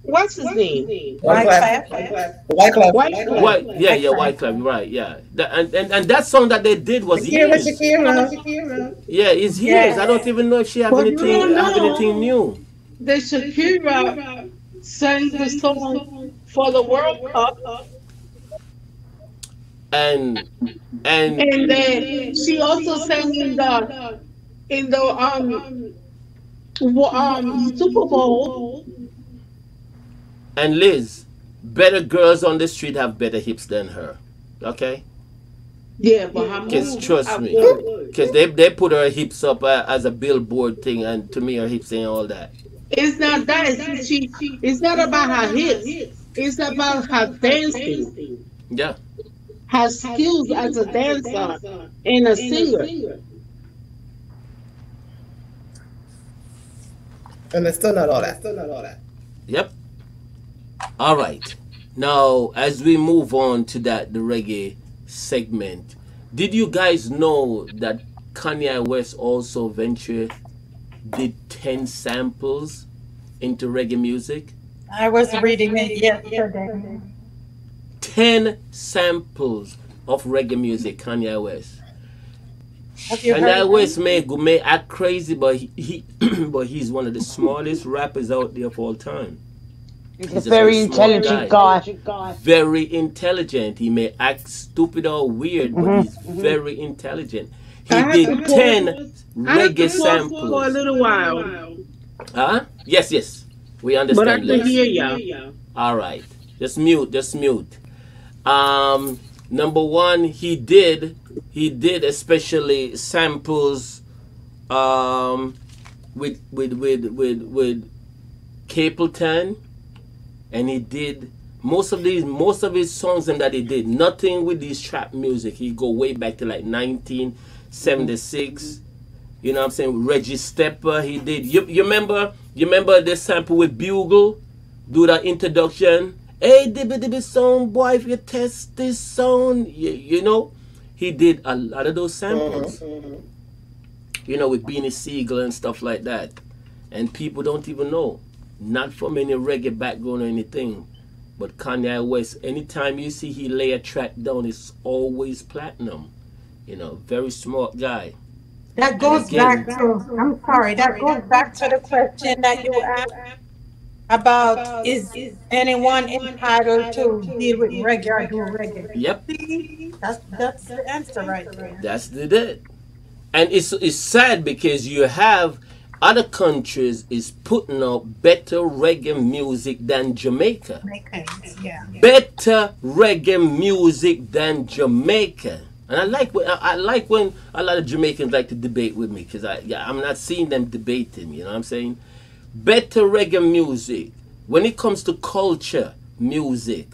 what's his name? Right, Wyclef. Clap? Wyclef. White. What? Yeah, yeah, White Club, right? Yeah, and that song that they did was years. Shakira. Yeah, it's years. Yeah. I don't even know if she But you don't have anything know new. that Shakira sang the song for the World Cup, And and and then she also sang in the Super Bowl. and Liz, better girls on the street have better hips than her. Okay, Yeah, but her because moves trust are me, good. because they put her hips up as a billboard thing, and to me her hips ain't all that. It's not that. It's not about her hits. It's about her dancing, Yeah. her skills as a dancer and a singer. And it's still not all that. Yep. All right. Now, as we move on to the reggae segment, did you guys know that Kanye West also did 10 samples into reggae music? I was reading it yesterday. 10 samples of reggae music, Kanye West. Have you Kanye heard West may act crazy, but but he's one of the smartest rappers out there of all time. He's He's a a very very smart intelligent guy. guy. Very intelligent. He may act stupid or weird, but Mm-hmm. he's very intelligent. I He have to did pause. 10 I have reggae to pause for a samples. little while, Huh? Yes. We but I understand, can Liz. hear y'all. All right. Just mute. Number one, he did especially samples with Capleton, and he did most of his songs and that he did nothing with these trap music. He go way back to like 1976. You know what I'm saying? Reggie Stepper, he did. You remember this sample with Bugle? Do that introduction. Hey, dibby song, boy, if you test this song, you know, he did a lot of those samples. You know, with Beanie Siegel and stuff like that. And people don't even know. Not from any reggae background or anything. But Kanye West, anytime you see he lay a track down, it's always platinum. You know, very smart guy. That goes back to, I'm sorry, that goes back to the question that you asked about is anyone entitled to deal with reggae or do reggae? Yep, See, that's the answer right there. that's it. And it's sad because you have other countries is putting out better reggae music than Jamaica. Makers, yeah. Better reggae music than Jamaica. And I like when a lot of Jamaicans like to debate with me because I'm not seeing them debating. You know what I'm saying? Better reggae music. When it comes to culture music,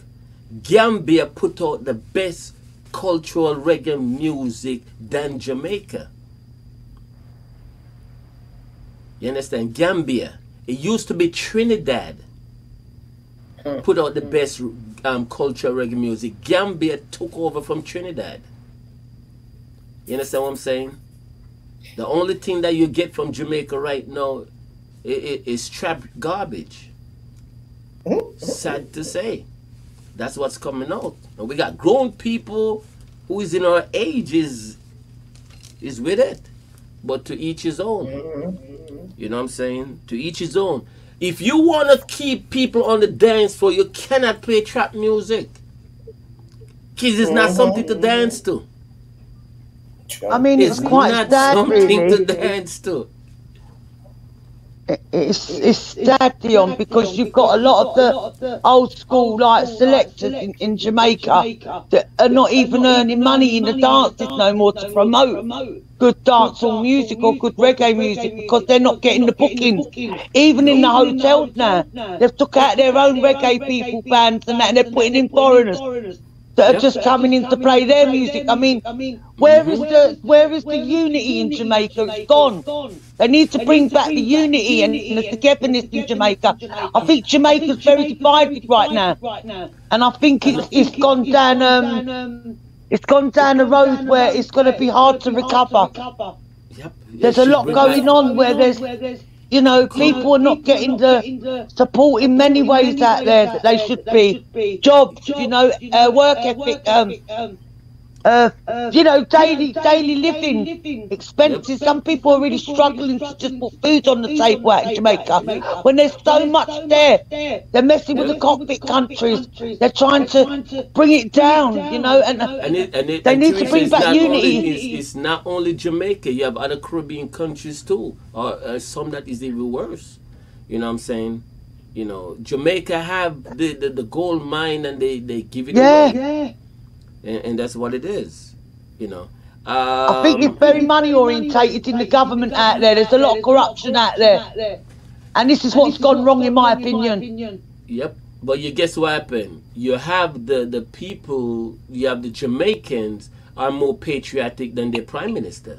Gambia put out the best cultural reggae music than Jamaica. You understand? Gambia. It used to be Trinidad. Put out the best cultural reggae music. Gambia took over from Trinidad. You understand what I'm saying? The only thing that you get from Jamaica right now is trap garbage. Sad to say. That's what's coming out. And we got grown people who is in our age is with it. But to each his own. You know what I'm saying? To each his own. If you want to keep people on the dance floor, you cannot play trap music. Kids is not something to dance to. I mean, it's quite not sad, something really. to dance to. It's sad, Dion, because you've got a lot of the old school like selectors in Jamaica that are not even earning money in the dances no more to promote good dancehall music or good reggae music because they're not getting the bookings. Even in the hotels now, they've took out their own reggae people bands and that, and they're putting in foreigners that are just coming in to play their music. I mean, where is the unity in Jamaica? It's gone. They need to bring back the unity and the togetherness in Jamaica. I think Jamaica's very divided right now, and I think it's gone down. It's gone down a road where it's going to be hard to recover. Yep. There's a lot going on where there's, you know, people are not getting the support in many ways out there that they should be. Jobs, you know, work ethic, you know, daily living expenses. Some people are really struggling to just put food on the table out in Jamaica when there's so much there. They're messing with the cockpit countries. They're trying to bring it down, you know, and they need to bring back unity. It's not only Jamaica. You have other Caribbean countries too, or some that is even worse. You know what I'm saying? You know, Jamaica have the gold mine and they give it away. Yeah. And that's what it is, you know. I think it's very money orientated in the government out there. There's a lot of corruption out there, and this is what's gone wrong, in my opinion. Yep. But you guess what happened? You have the people. You have the Jamaicans are more patriotic than their prime minister.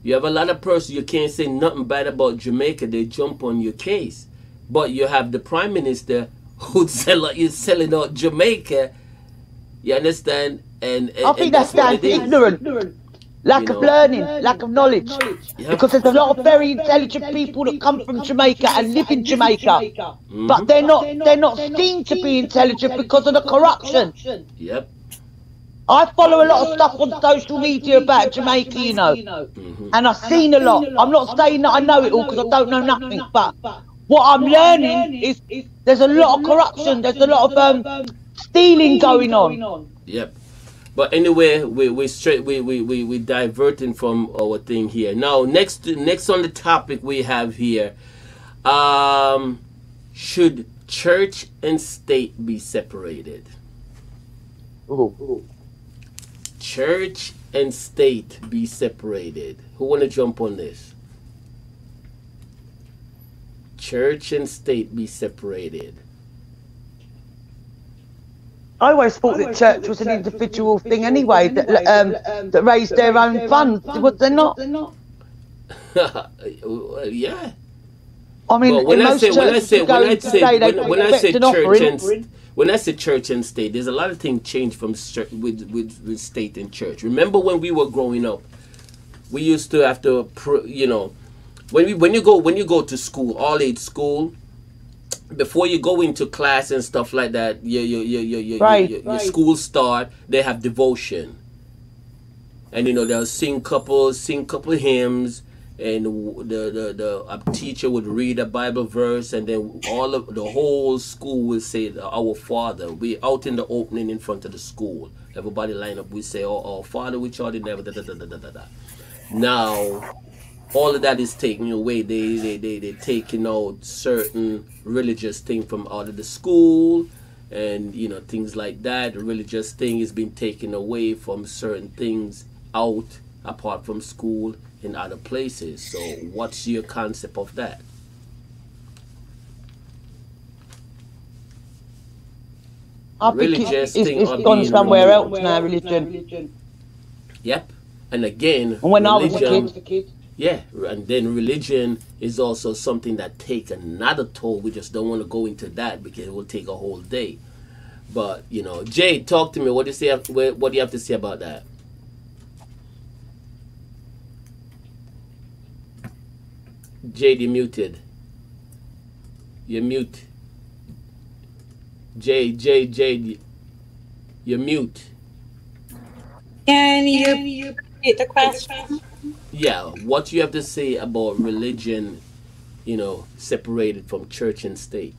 You have a lot of persons you can't say nothing bad about Jamaica. They jump on your case, but you have the prime minister who's selling out Jamaica. You understand? And I think that's down to ignorant, lack of learning, lack of knowledge. Yep. Because there's a lot of very intelligent people that come from Jamaica and live in Jamaica, but they're not seen to be intelligent because of the corruption. Yep. I follow a lot of stuff on social media about Jamaica, you know, and I've seen a lot. I'm not saying that I know it all because I don't know nothing, but what I'm learning is there's a lot of corruption. There's a lot of stealing going on. Yep. But anyway, we diverting from our thing here. Now, next on the topic we have here, should church and state be separated? Ooh. Church and state be separated. Who want to jump on this? Church and state be separated. I always thought that church was an individual thing anyway, that raised their own funds. Was they not? Yeah. I mean, when I say church and state, there's a lot of things change from with state and church. Remember when we were growing up, we used to have to, you know, when you go to school, all age school. Before you go into class and stuff like that, your school start, they have devotion. And you know, they'll sing couple hymns, and a teacher would read a Bible verse, and then the whole school will say our Father. We out in the opening in front of the school. Everybody line up, we say, "Oh, Father which art in heaven." Now all of that is taken away. They're taking out certain religious thing from out of the school, and you know, things like that. The religious thing is being taken away from certain things out apart from school in other places. So what's your concept of that? I think it's gone somewhere else now, religion. Yep. And again, when I was a kid, Yeah, and then religion is also something that take another toll. We just don't want to go into that because it will take a whole day. But Jay, talk to me. What do you say? What do you have to say about that? Jade, you muted. You're mute. Jade, you're mute. Can you repeat the question? Yeah, what you have to say about religion, separated from church and state?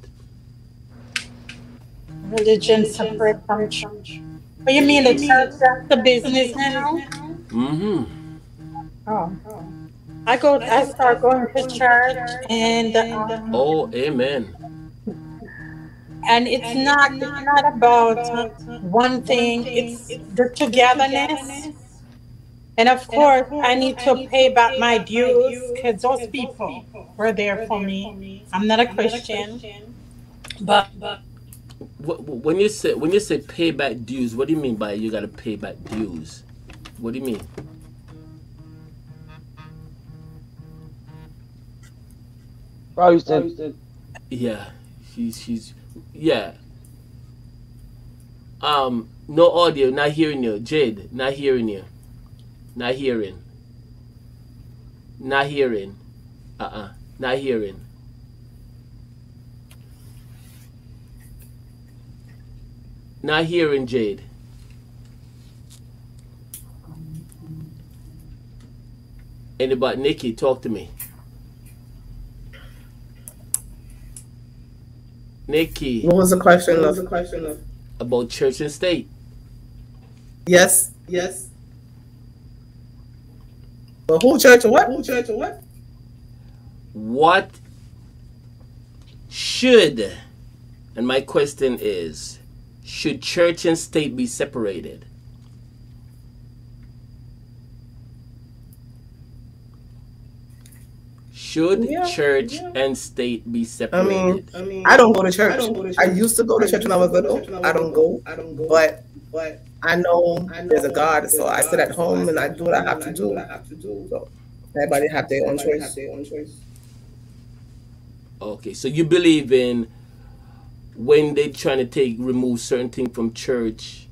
Religion separate from church. What you mean the church that's the business now? Mm-hmm. Oh, I start going to church Oh, amen. and it's not about one thing. It's the togetherness. And of course, I need to pay back my dues because those people were there for me. I'm not a Christian, but When you say pay back dues, what do you mean by you got to pay back dues? What do you mean? Frozen. Yeah, she's yeah. No audio, not hearing you. Jade, not hearing you. Not hearing. Not hearing. Not hearing. Not hearing, Jade. Anybody? Nikki, talk to me. Nikki, What was the question? about church and state. Yes. But who church or what? What should, and my question is, should church and state be separated? Should church and state be separated? I don't go to church. I used to go to church when I was little. I don't go. But I know there's a God, so I sit at home and I do what I have to do. So everybody have their own choice. Okay, so you believe in when they trying to remove certain things from church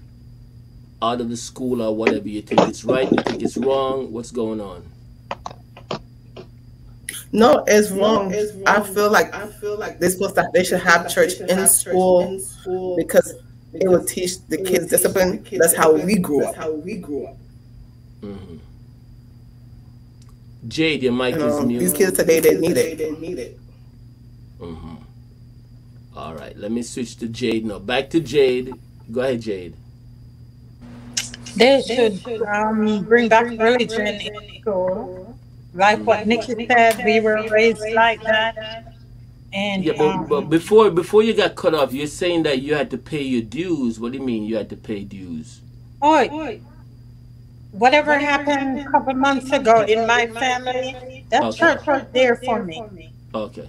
out of the school or whatever, you think it's right, you think it's wrong, what's going on? No, it's wrong. I feel like they should have church in school because it will teach the kids discipline. That's how we grew up. Mm-hmm. Jade, your mic is mute. These kids today, they need it. Mm-hmm. All right, let me switch to Jade now. Back to Jade. Go ahead, Jade. they should bring back religion in school. Like what Nikki said, we were raised like that. And Yeah, but before you got cut off, you're saying that you had to pay your dues. What do you mean you had to pay dues? oh, whatever happened a couple months ago in my family, that Okay. church was there for me. Okay.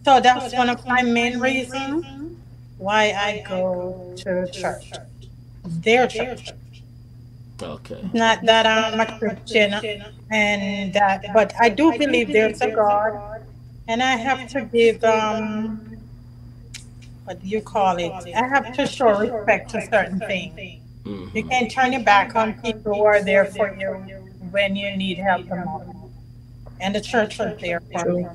So that's one of my main reasons why I go to church. Their church. Okay. Not that I'm a Christian and that, but I do believe there's a God, and I have to give what do you call it? I have to show respect to certain things. You Mm-hmm. can't turn your back on people who are there for you when you need help the most. And the church was there for me.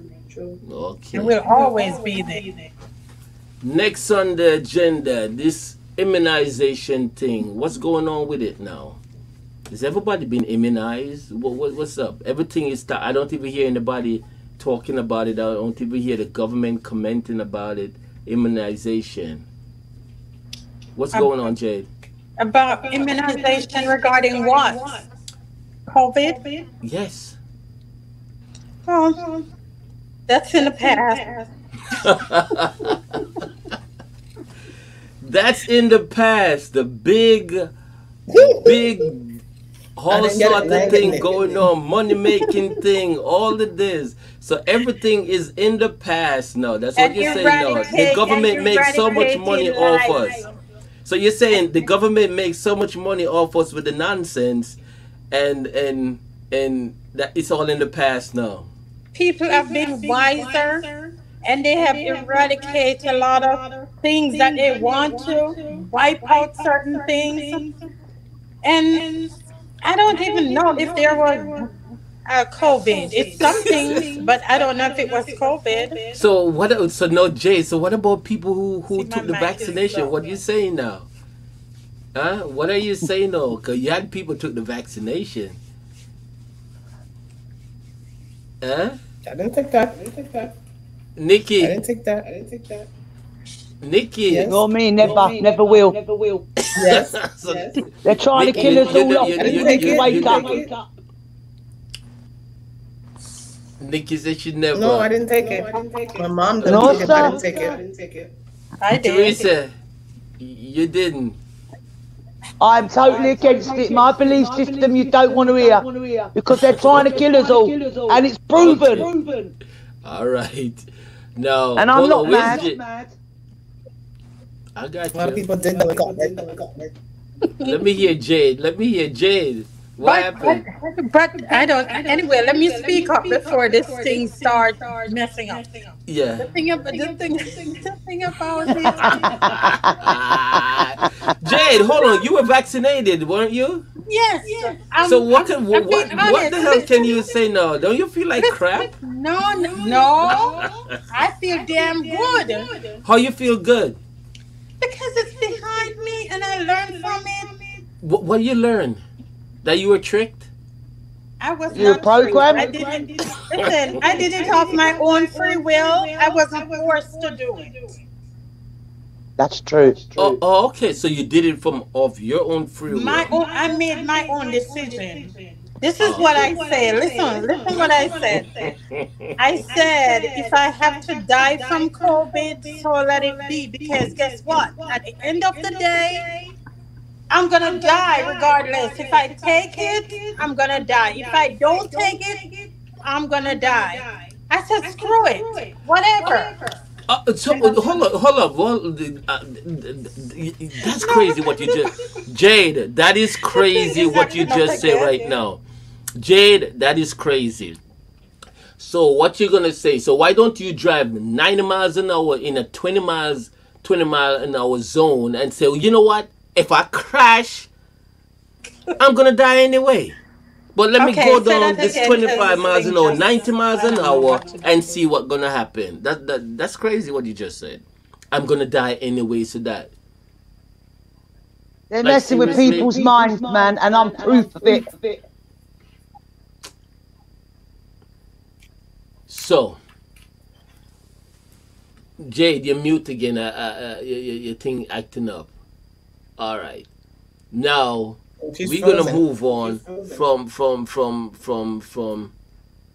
Okay. And will always be there. Next on the agenda, this immunization thing. What's going on with it now? Has everybody been immunized? What's up? Everything is. I don't even hear anybody talking about it. I don't even hear the government commenting about it. Immunization. What's going on, Jade? About immunization regarding what? COVID? Yes. Oh, that's in the past. That's in the past. The big all sorts of thing going on, money making thing, all of this. So everything is in the past now. That's what And you're saying now. The government makes so much money off us. So you're saying the government makes so much money off us with the nonsense, and That it's all in the past now. People have been wiser and they have eradicated a lot of things that they want to wipe out certain things. And I don't even know if there was COVID. It's some things, but I don't know if it was COVID. So what? So no, Jay. So what about people who See, my took the mic is vaccination? low. What are you saying now? Huh? What are you saying now? Cause you had people took the vaccination. Huh? I didn't take that. I didn't take that. Nikki. I didn't take that. I didn't take that. Nikki. Yes. Nor me, never will. Yes. So, Yes. They're trying to Nikki, kill us all off. I We didn't need take to it. wake up. Nikki said she never. No, I didn't take it. My mom didn't No, take it. I sir. didn't take it. I did. Teresa, you didn't. I'm totally against it. My belief system you don't want to hear because they're trying to kill us all, and it's proven. All right. Now, And I'm hold not on, where's mad. I got A lot of you. people did know it got it. Let me hear Jade. Let me hear Jade. What happened? But I don't. Anyway, let me speak up before this thing starts messing up. Yeah. The thing about it. Jade, hold on. You were vaccinated, weren't you? Yes. So what? I'm What being the honest. hell can you say now? Don't you feel like crap? No. I feel damn good How you feel good? because it's behind me and I learned from it. What you learn? That you were tricked? I was You're not programmed? I didn't listen. I did it off my own free will. I wasn't forced to do it. That's true. Oh, okay. So you did it from of your own free will. I made my own decision. This is what I say. Listen what I said. I said if I have to die from COVID, so let it be. Because guess what? At the end of the day, I'm gonna die regardless. If I take it, I'm gonna die. If I don't take it, I'm gonna die. I said screw it. Whatever. Hold up. Well, that's crazy what you just, Jade. That is crazy what you just said right now, Jade. That is crazy. So what you gonna say? So why don't you drive 90 miles an hour in a 20 mile an hour zone and say, well, you know what? If I crash, I'm gonna die anyway. But let me Okay, go say down that this again, 25 miles an hour, just- 90 miles I an don't know hour, what to do. and see what's gonna happen. That's crazy what you just said. I'm gonna die anyway, so that. They're Like, messing with seriously? people's minds, man, and I'm proof of it. So, Jade, you're mute again. Your thing acting up. All right. Now She's we're gonna frozen. move on from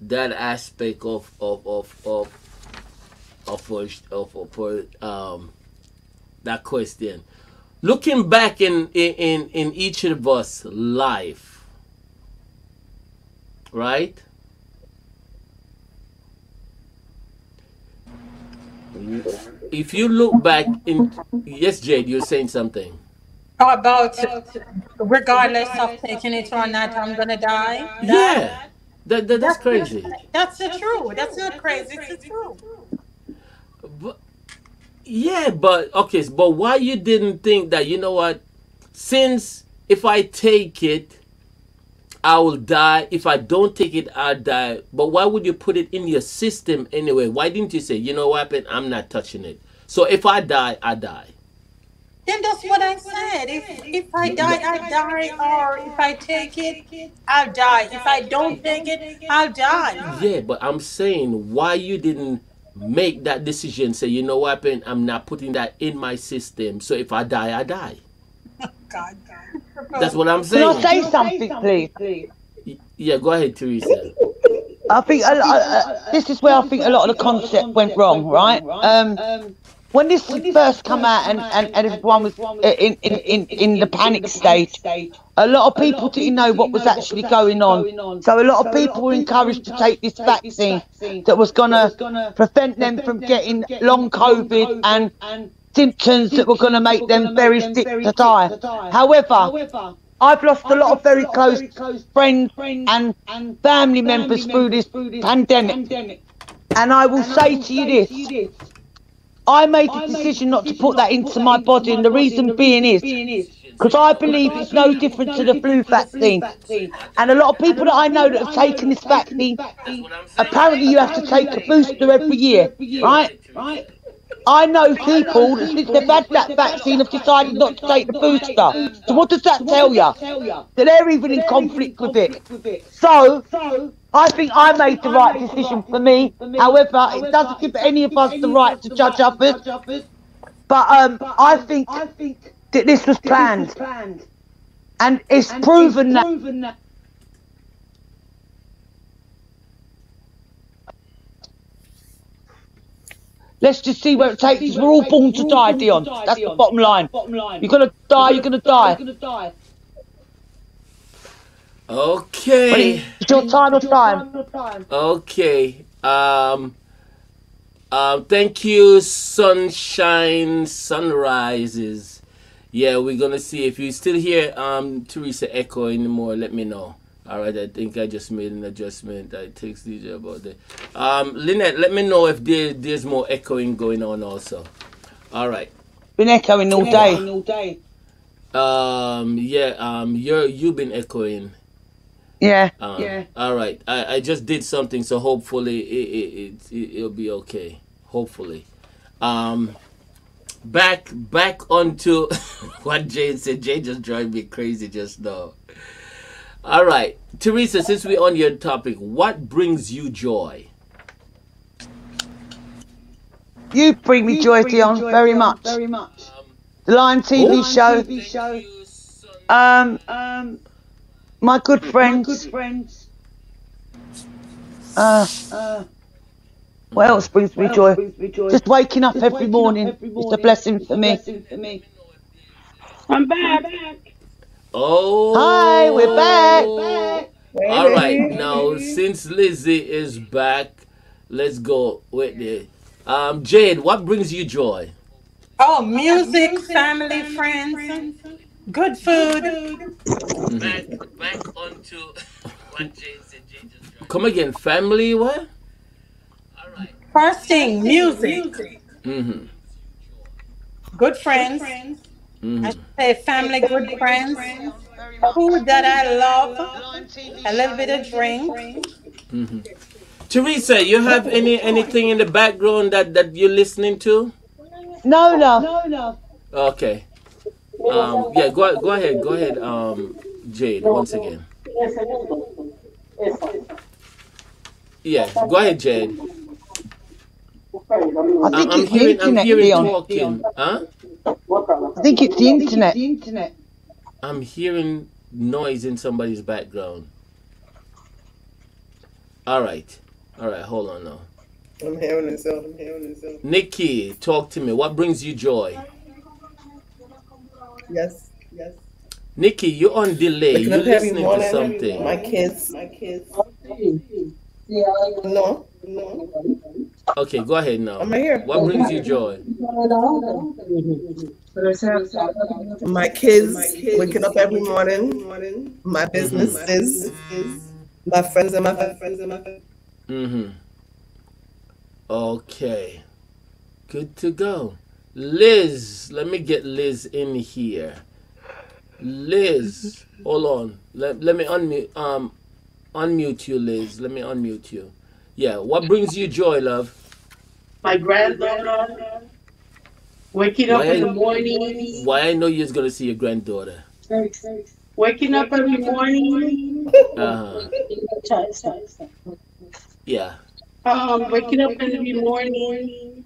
that aspect of that question. Looking back in each of us life, right? If you look back in, yes, Jade, you're saying something. How about regardless of taking it or not, I'm gonna die? Yeah, that's crazy. That's the truth. That's not crazy. It's the truth. But, yeah, but okay, but why you didn't think that, you know what? Since if I take it, I will die. If I don't take it, I'll die. But why would you put it in your system anyway? Why didn't you say, you know what, I'm not touching it? So if I die, I die. Then that's what I said. If I die, I die. Or if I take it, I'll die. If I don't take it, I'll die. Yeah, but I'm saying why you didn't make that decision. Say, you know what, I'm not putting that in my system. So if I die, I die. God. That's what I'm Can I saying. say something, please? Yeah, go ahead, Teresa. I think this is where I think a lot of the concept went wrong, right? When this first come out and everyone was in the panic state, a lot of people didn't know what was actually going on. So a lot of people were encouraged to take this vaccine that was going to prevent them from getting long COVID and symptoms that were going to make them very sick to die. However, I've lost a lot of very close friends and family members through this pandemic. And I will say to you this, I made the decision not to put that into my body, and the reason being is because I believe it's no different to the flu vaccine. And a lot of people that I know that have taken this vaccine, apparently you have to take a booster every year, right? I know people that since they've had that vaccine have decided not to take the booster. So what does that tell you? That they're even in conflict with it. So I think I made the right decision for me. However, it doesn't give any of us the right to judge others. But I think that this was planned. And it's proven that. Let's just see where it takes us. We're all born to die, Dion. That's the bottom line. You're going to die, you're going to die. Okay. It's your time of time. Okay. Thank you, Sunshine Sunrises. Yeah, we're gonna see if you still hear Teresa echo anymore. Let me know. All right, I think I just made an adjustment. I text DJ about that. Lynette, let me know if there's more echoing going on also. All right. Been echoing all day. You've been echoing. Yeah. All right. I just did something, so hopefully it'll be okay. Hopefully. Back onto what Jane said. Jane just drove me crazy just now. All right, Teresa. Since we're on your topic, what brings you joy? You bring me joy, Dion, very much. The Lion TV show. My good friends. What else brings me joy? Just waking up every morning is a blessing for me. I'm back. Oh, hi, we're back. All right, now since Lizzie is back, let's go with the Jade. What brings you joy? Oh, music, family, friends, good food. Back onto what Jade said. Jade just joined. Come again, family. What? All right. First thing, music. Good friends. I say family, good friends. Food that I love. A little bit of drink. Teresa, you have anything in the background that you're listening to? No. Okay. Yeah, go ahead, Jade, once again. Yeah, go ahead, Jade. I think I'm it's the internet, Dion. talking. Huh? I think it's the internet. I'm hearing noise in somebody's background. All right, hold on now. I'm hearing it. Nikki, talk to me. What brings you joy? Yes. Nikki, you're on delay. Waking You're up every listening morning, to something. My kids. No. Okay, go ahead now. I'm right here. What brings you joy? My kids waking up every morning. My businesses. My friends and my family. Okay. Good to go. Liz, let me get Liz in here. Liz, hold on. Let me unmute you, Liz. Let me unmute you. Yeah, what brings you joy, love? My granddaughter waking up in the morning. Why I know you're gonna see your granddaughter. Waking up every morning. Yeah. Waking up every morning.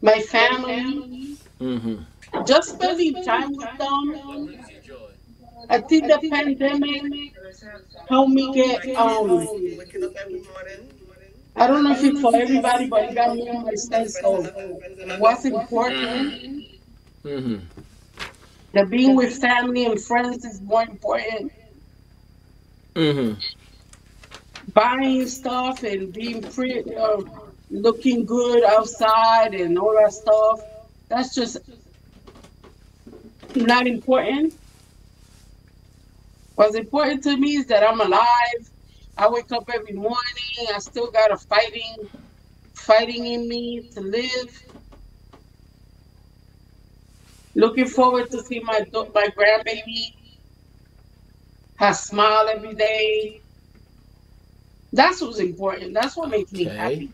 My family. Just spending time with them. I think the pandemic helped me get Waking up every morning. I don't know if it's for everybody, but it got me on my sense of what's important. That being with family and friends is more important. Buying stuff and being pretty, looking good outside and all that stuff, that's just not important. What's important to me is that I'm alive. I wake up every morning. I still got a fighting in me to live. Looking forward to see my grandbaby. Her smile every day. That's what's important. That's what makes me Okay. happy.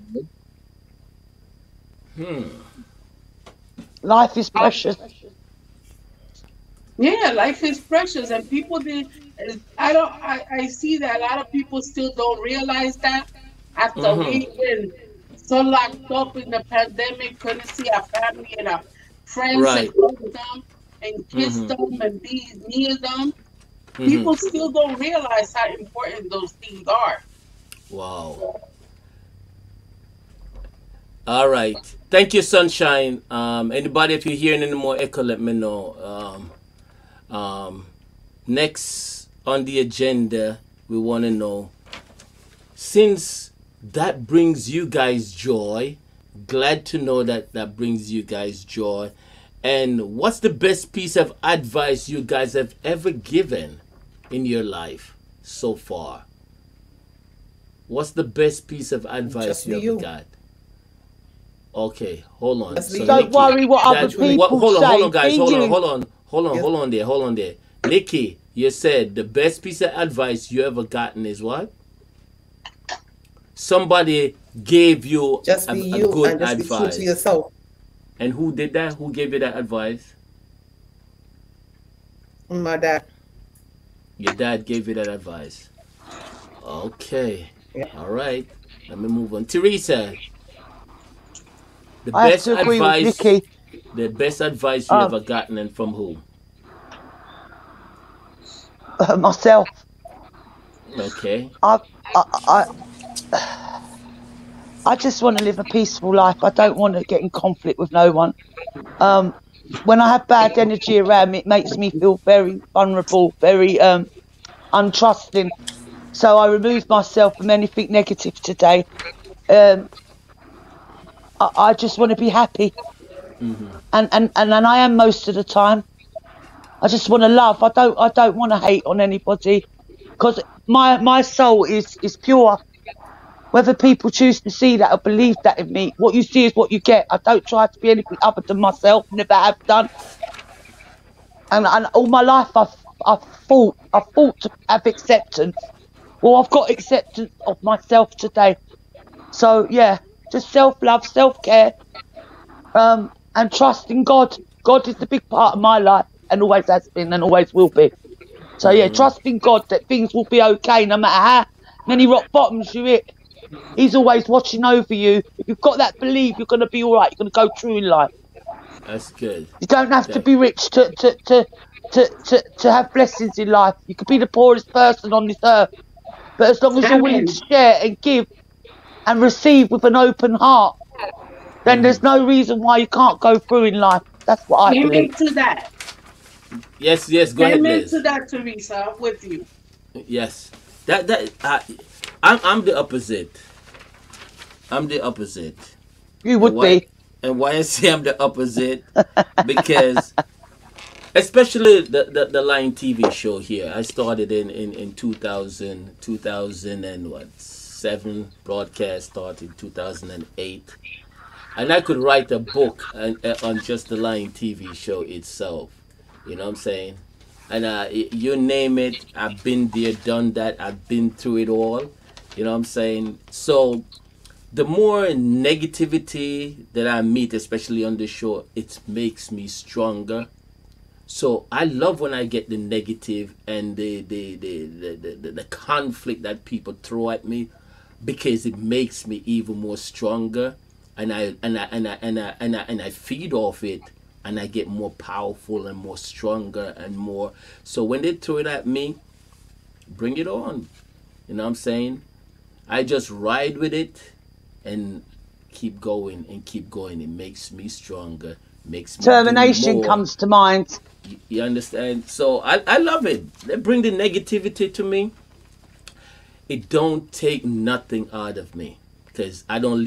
Hmm. Life is I, precious. yeah, life is precious, and people did. I don't. I see that a lot of people still don't realize that after Mm-hmm. we've been so locked up in the pandemic, couldn't see our family and our friends and Right. hug them and kiss Mm-hmm. them and be near them. Mm-hmm. People still don't realize how important those things are. Wow. All right. Thank you, Sunshine. Anybody, if you're hearing any more echo, let me know. Next on the agenda, we want to know, since that brings you guys joy, glad to know that that brings you guys joy. And what's the best piece of advice you guys have ever given in your life so far? What's the best piece of advice Just you be ever you. got? Okay, hold on. Just be So Don't you. Nikki, worry what other that what? people Hold on, say. guys. Be you. Yes. Hold on there. Nikki, you said the best piece of advice you ever gotten is what? Somebody gave you Just be a you good and just be true to advice, yourself. and who did that? Who gave you that advice? My dad. Your dad gave you that advice. Okay, Yeah. all right. Let me move on. Teresa, the I have best to agree with advice, Nikki. the best advice you Um, ever gotten, and from who? myself. Okay. I, I, I, I just want to live a peaceful life. I don't want to get in conflict with no one. Um, when I have bad energy around me, it makes me feel very vulnerable, very untrusting. So I remove myself from anything negative today. Um, I just want to be happy, Mm-hmm. and I am most of the time. I just want to love. I don't want to hate on anybody because my soul is pure. Whether people choose to see that or believe that in me, what you see is what you get. I don't try to be anything other than myself. Never have done. And all my life I've fought to have acceptance. Well, I've got acceptance of myself today. So yeah, just self love, self care, and trust in God. God is the big part of my life and always has been and always will be. So yeah, Mm-hmm. trust in God that things will be okay no matter how many rock bottoms you hit. He's always watching over you. If you've got that belief, you're gonna be all right. You're gonna go through in life. That's good. You don't have to That be rich to have blessings in life. You could be the poorest person on this earth, but as long as you're willing to Amen. share and give and receive with an open heart, then mm-hmm. there's no reason why you can't go through in life. That's what I believe. Amen to that. Yes, yes, go ahead, Amen Liz. to that, Teresa. I'm with you. Yes. I'm the opposite. I'm the opposite. You And would why be. and why I say I'm the opposite? Because especially the Line TV show here. I started in 2000 and what, 7, broadcast started 2008. And I could write a book on just the Line TV show itself. You know what I'm saying? And you name it, I've been there, done that. I've been through it all. You know what I'm saying? So the more negativity that I meet, especially on the show, it makes me stronger. So I love when I get the negative and the conflict that people throw at me, because it makes me even more stronger, and I feed off it, and I get more powerful and more stronger and more. So when they throw it at me, bring it on. You know what I'm saying? I just ride with it and keep going and keep going. It makes me stronger, makes me do Determination more. comes to mind. You understand? So I love it. They bring the negativity to me. It don't take nothing out of me, because I don't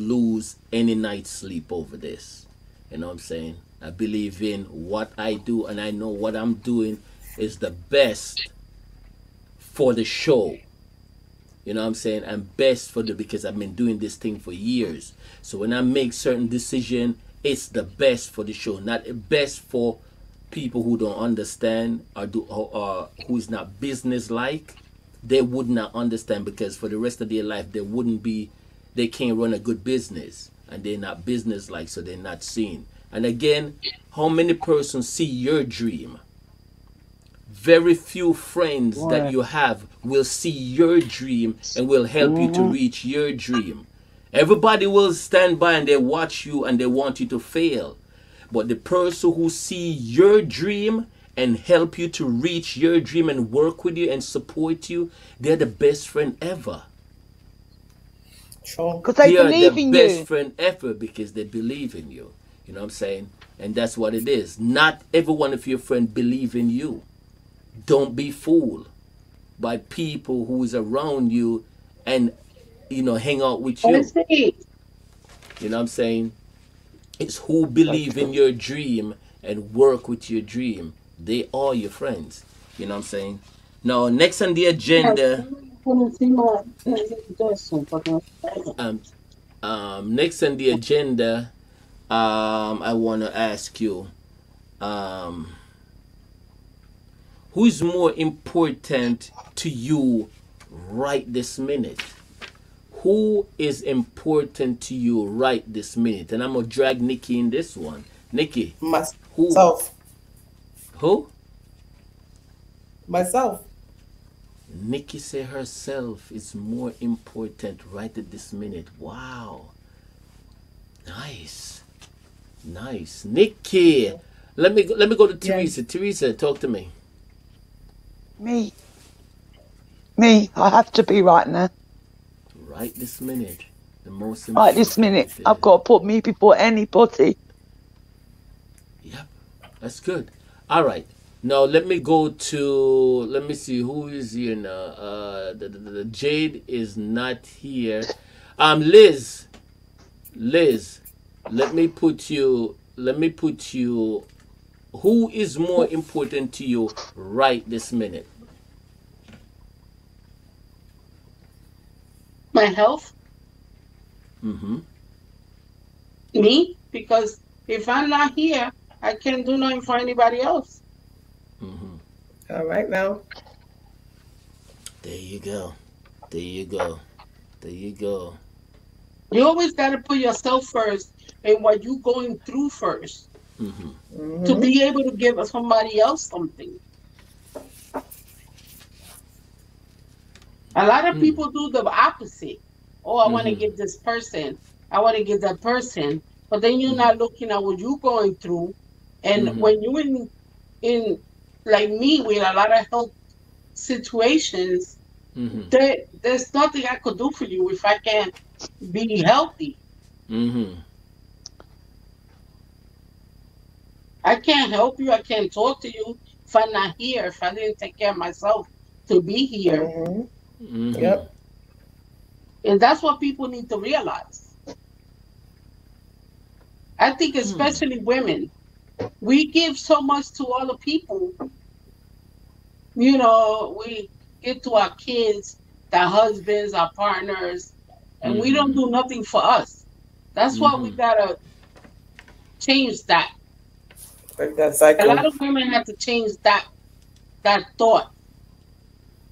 lose any night's sleep over this. You know what I'm saying? I believe in what I do, and I know what I'm doing is the best for the show. You know what I'm saying? I'm best for the because I've been doing this thing for years. So when I make certain decision, it's the best for the show, not the best for people who don't understand or who's not business like. They would not understand because for the rest of their life they can't run a good business and they're not business like, so they're not seen. And again, how many persons see your dream? Very few friends that you have will see your dream and will help you to reach your dream. Everybody will stand by and they watch you and they want you to fail. But the person who see your dream and help you to reach your dream and work with you and support you, they're the best friend ever. True. Because they They are believe the in best you. friend ever because they believe in you. You know what I'm saying? And that's what it is. Not every one of your friends believe in you. Don't be fooled by people who is around you and hang out with I you. see. You know what I'm saying? It's who believe in your dream and work with your dream. They are your friends. You know what I'm saying? Now, next on the Yes, agenda, por encima de eso, porque um, next on the agenda, I want to ask you, um, who's more important to you right this minute? Who is important to you right this minute? And I'm gonna drag Nikki in this one. Nikki, who? Myself. Who? Myself. Nikki say herself is more important right at this minute. Wow. Nice. Nice. Nikki. Let me go to Teresa. Yes. Teresa, talk to me. Me. Me. I have to be right now. Right this minute. The most Right this important minute. is I've got to put me before anybody. Yep. That's good. All right. Now let me go to let me see who is here now. The Jade is not here. Liz. Liz, let me put you who is more important to you right this minute? my health, Mm-hmm. me, because if I'm not here, I can't do nothing for anybody else. Mm-hmm. All right now. There you go. There you go. There you go. You always got to put yourself first and what you going through first Mm-hmm. to Mm-hmm. be able to give somebody else something. A lot of Mm. people do the opposite. Oh, I want to Mm-hmm. give this person. I want to give that person. But then you're Mm-hmm. not looking at what you're going through. And Mm-hmm. when you're in like me with a lot of health situations, Mm-hmm. there's nothing I could do for you if I can't be healthy. Mm-hmm. I can't help you. I can't talk to you if I'm not here. If I didn't take care of myself to be here, Mm-hmm. Mm-hmm. Yep. and that's what people need to realize. I think Hmm. especially women, we give so much to other people. We give to our kids, our husbands, our partners, and we don't Mm-hmm. do nothing for us. That's why we Mm-hmm. gotta change that. Break that A lot cycle. of women have to change that thought.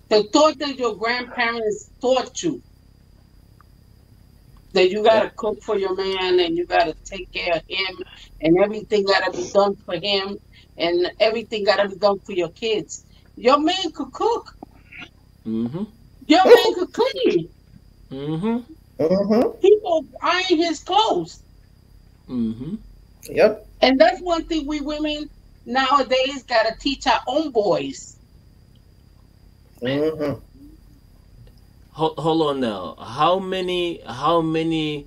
The thought that your grandparents taught you that you gotta Yep. cook for your man and you gotta take care of him and everything gotta be done for him and everything gotta be done for your kids. Your man could cook. Mm-hmm. Your man could clean. Mm-hmm. Mm-hmm. People iron his clothes. Mm-hmm. Yep. And that's one thing we women nowadays gotta teach our own boys. Mm-hmm. Hold on now. How many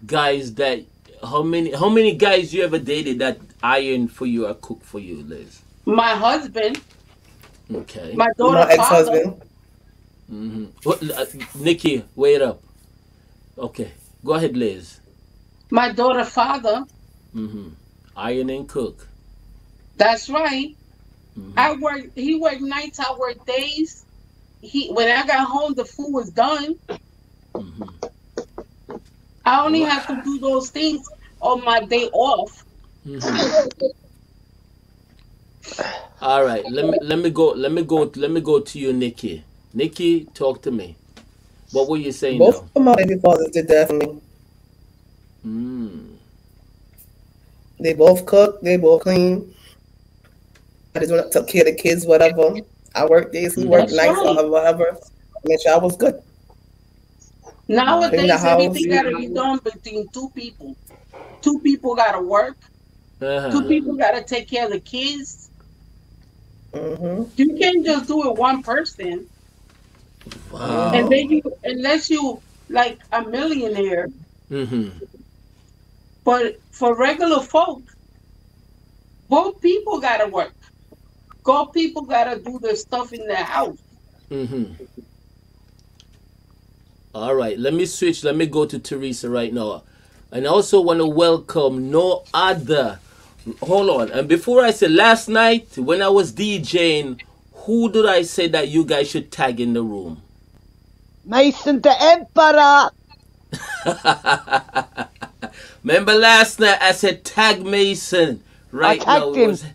guys that how many guys you ever dated that iron for you or cook for you, Liz? My husband, Okay. my daughter My father, ex-husband. Mm-hmm. Nikki, wait up. Okay. Go ahead, Liz. my daughter father, Mm-hmm. Iron and cook. that's right. Mm-hmm. He worked nights, I work days. when I got home, the food was done. Mm-hmm. I only have to Wow. do those things on my day off. Mm-hmm. All right. Let me go to you, Nikki. Nikki, talk to me. What were you saying Both now? of my baby fathers did that for me. Mm. They both cooked. They both clean. I just went up, took care of the kids, whatever. I worked days, he worked Mm-hmm. That's nights, right. or whatever. Make sure I was good. Clean the Nowadays, Nice. everything house. got to be done between two people. Two people got to work. Two Uh-huh. people got to take care of the kids. Mm-hmm. You can't just do it one person. And Mm-hmm. then Wow. unless you like a millionaire. Mm-hmm. But for regular folk, both people got to work. Both people got to do the stuff in the house. Mm-hmm. All right. Let me switch. Let me go to Teresa right now. And I also want to welcome no other. Hold on. And before I say last night when I was DJing, who did I say that you guys should tag in the room? Mason the Emperor. Remember last night I said tag Mason. I Right now tagged it him. was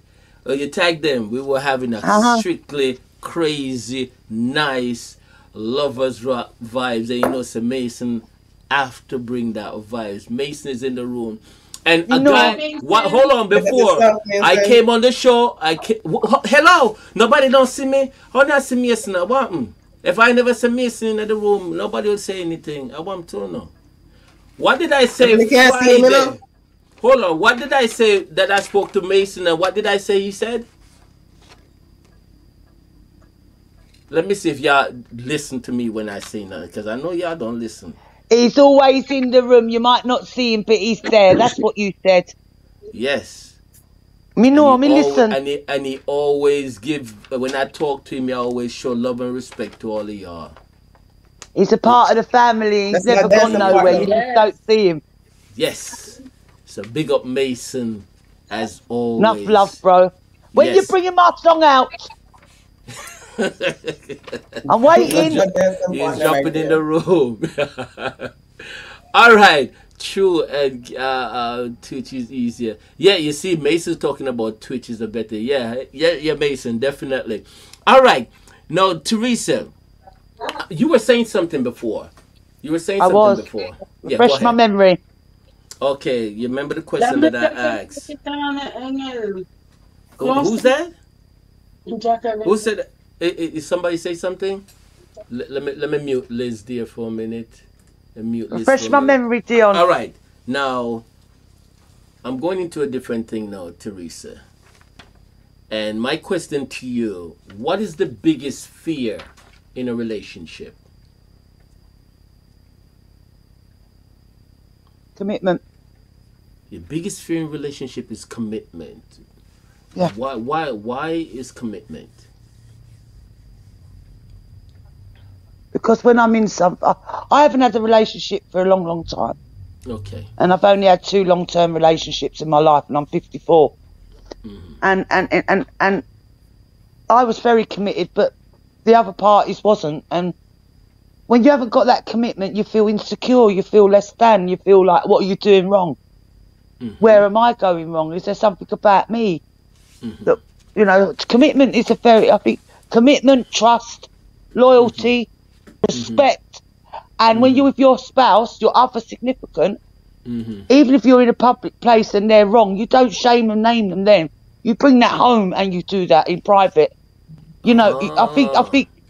you tagged them. We were having a Uh-huh. strictly crazy, nice lovers rock vibes. And you know, so Mason have to bring that vibes. Mason is in the room. And You a Hey, know, guy, what? Hold Mason. on. Look at this Before stuff, I Mason. came on the show, hello. Nobody don't see me. How not see Mason? I want him. If I never see Mason in the room, nobody will say anything. I want to know. What did I I say really can't see him, you know? Friday? Hold on. What did I say that I spoke to Mason and what did I say he said? Let me see if y'all listen to me when I say that because I know y'all don't listen. he's always in the room. You might not see him, but he's there. That's what you said. Yes. Me And know, me listen. he always give when I talk to him, he always show love and respect to all of y'all. He's a part of the family. He's That's my never gone dancing nowhere. partner. You just don't Yes. see him. Yes. So big up Mason as Enough love, always. bro. When you Yes. bringing my song out, I'm That's waiting. my dancing He's partner right jumping in the there. room. All right, true. And Twitch is easier. Yeah, you see, Mason's talking about Twitch is a better. Yeah, Mason, definitely. All right, now Teresa, you were saying something before. You were saying I something was. before. Yeah, go Refresh my ahead. memory. Okay, you remember the question Dame that I que asked? está en el Who's closet. that? Who Jacqueline. said? Is somebody say something? Let me mute Liz there for a minute. Mute Liz for Refresh a my minute. memory, Dion. All right, now I'm going into a different thing now, Teresa. And my question to you: what is the biggest fear in a relationship? Commitment. Your biggest fear in a relationship is commitment. Yeah. Why is commitment? Because when I'm in some, I haven't had a relationship for a long, long time. Okay. And I've only had 2 long-term relationships in my life, and I'm 54. Mm-hmm. And I was very committed, but the other parties wasn't. And when you haven't got that commitment, you feel insecure, you feel less than, you feel like, what are you doing wrong? Mm-hmm. Where am I going wrong? Is there something about me? Mm-hmm. That, commitment is I think, commitment, trust, loyalty, respect. And when you're with your spouse, your other significant, Mm-hmm. even if you're in a public place and they're wrong, you don't shame and name them then. You bring that home and you do that in private. Ah.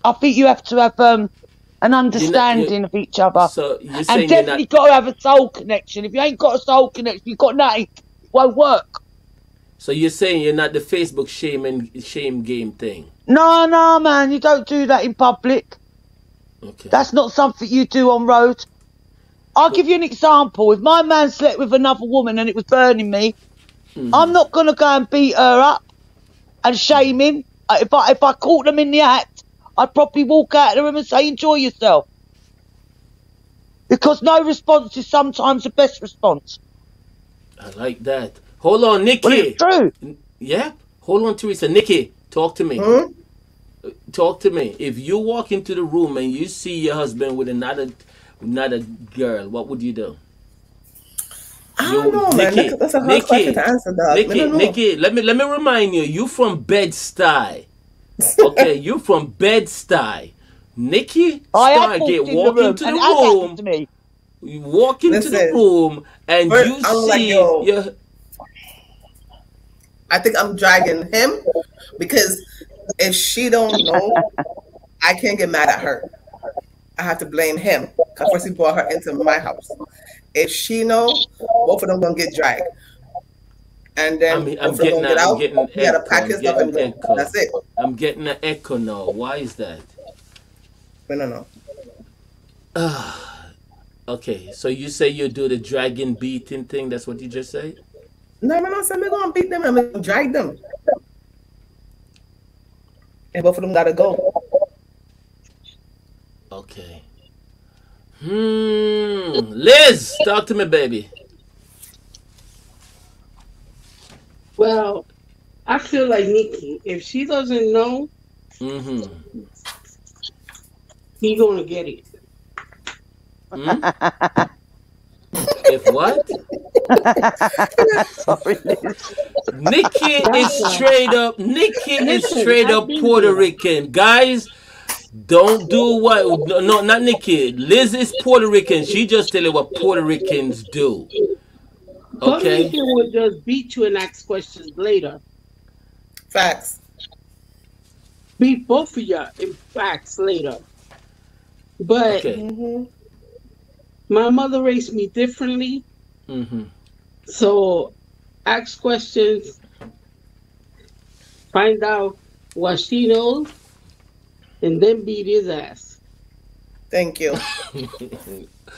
I think you have to have an You're not, you understanding of each other. so you're And saying you're not. definitely got to have a soul connection. If you ain't got a soul connection, you've got nothing. It won't work. So you're saying you're not the Facebook shame game thing. No, man, you don't do that in public. Okay. That's not something you do on road. I'll give you an example. If my man slept with another woman and it was burning me, I'm not going to go and beat her up and shame him. If I caught them in the act, I'd probably walk out of the room and say, enjoy yourself. Because no response is sometimes the best response. I like that. Hold on, Well, it's Nikki. true. Yeah? Hold on, Teresa. Nikki, talk to me. Hmm? Talk to me. If you walk into the room and you see your husband with another girl, what would you do? I don't You, know, man. Nikki, That's a hard question Nikki, to answer, dog. I Nikki, don't know. Nikki. Let me remind you. You from Bed Stuy. Okay, you from Bed Stuy. Nikki I had Stargate walked in the walk room into the and it has happened room. to me. You walk into the Listen, room and first, you I'm like, see yo, your. I think I'm dragging him because if she don't know, I can't get mad at her. I have to blame him because first he brought her into my house. If she know, both of them gonna get dragged, and then I'm both of them getting gonna get I'm out. getting He gotta echo. pack I'm his stuff getting and go. echo. That's it. I'm getting an echo now. Why is that? No, no, no. Okay, so you say you do the dragon beating thing. That's what you just say. No, no, no. So I'm gonna beat them. I'm gonna drag them, and both of them gotta go. Okay. Liz, talk to me, baby. Well, I feel like Nikki. If she doesn't know, Mm-hmm. he gonna get it. Hmm? If what? Sorry, Liz. Nikki is That's why. straight up. Nikki is Listen, straight I've up been Puerto there. Rican, guys. Don't do what? No, no, not Nikki. Liz is Puerto Rican. She just tell you what Puerto Ricans do. Puerto Okay. Rican will just beat you and ask questions later. Facts. Beat both of you in facts later. But Okay. Hmm. my mother raised me differently, Mm-hmm. so ask questions, find out what she knows, and then beat his ass. Thank you.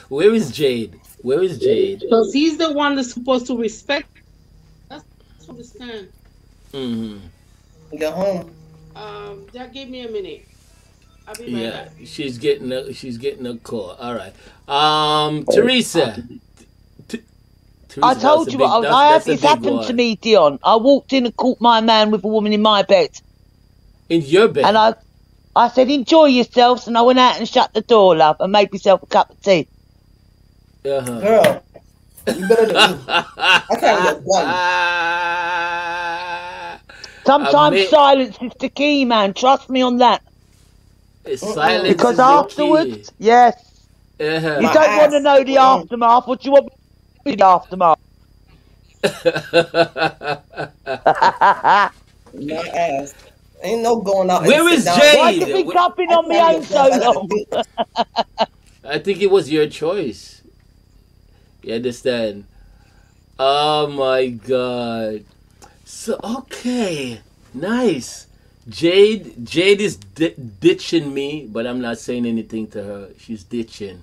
Where is Jade? Where is Jade? Because he's the one that's supposed to respect us. Understand? Mm-hmm. Get home. Just give me a minute. I'll be right Yeah, back. she's getting a call. All right. Teresa. T- I Teresa, that's a told you what big. That's I have. that's a It's big happened to one. me, Dion. I walked in and caught my man with a woman in my bed, In your and bed. I said, "Enjoy yourselves," and I went out and shut the door, love, and made myself a cup of tea. Uh huh. Girl, you better than me. I can't get one. Sometimes Ama- silence is the key, man. Trust me on that. Silence Because is the afterwards, key. yes, you My Uh-huh. don't want to ass. know the Mm-mm. aftermath. What do you want me to the aftermath? My ass. Ain't no going out and Where sit is down. Why you Jade? been cupping I on me can't own get one. so I gotta long? think. I think it was your choice. You understand? Oh my god. So okay, nice. Jade is ditching me, but I'm not saying anything to her. She's ditching.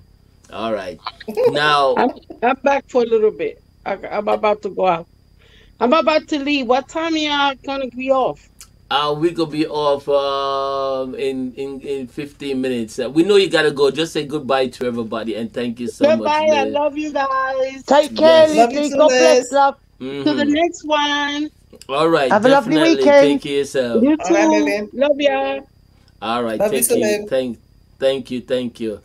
All right. Now, I'm, I'm back for a little bit. I'm about to go out. I'm about to leave. What time y'all gonna be off? we gonna be off in 15 minutes. We know you gotta go. Just say goodbye to everybody and thank you so much, Goodbye. I Liz. love you guys. Take care, Yes. Love you Lizzie. too, God bless, Liz. love. To the Mm-hmm. next one. All right. Have a lovely Definitely take weekend. care of yourself. You All right, too. baby. Love ya. All right. Love you Take too, care. babe. Thank you. Thank you.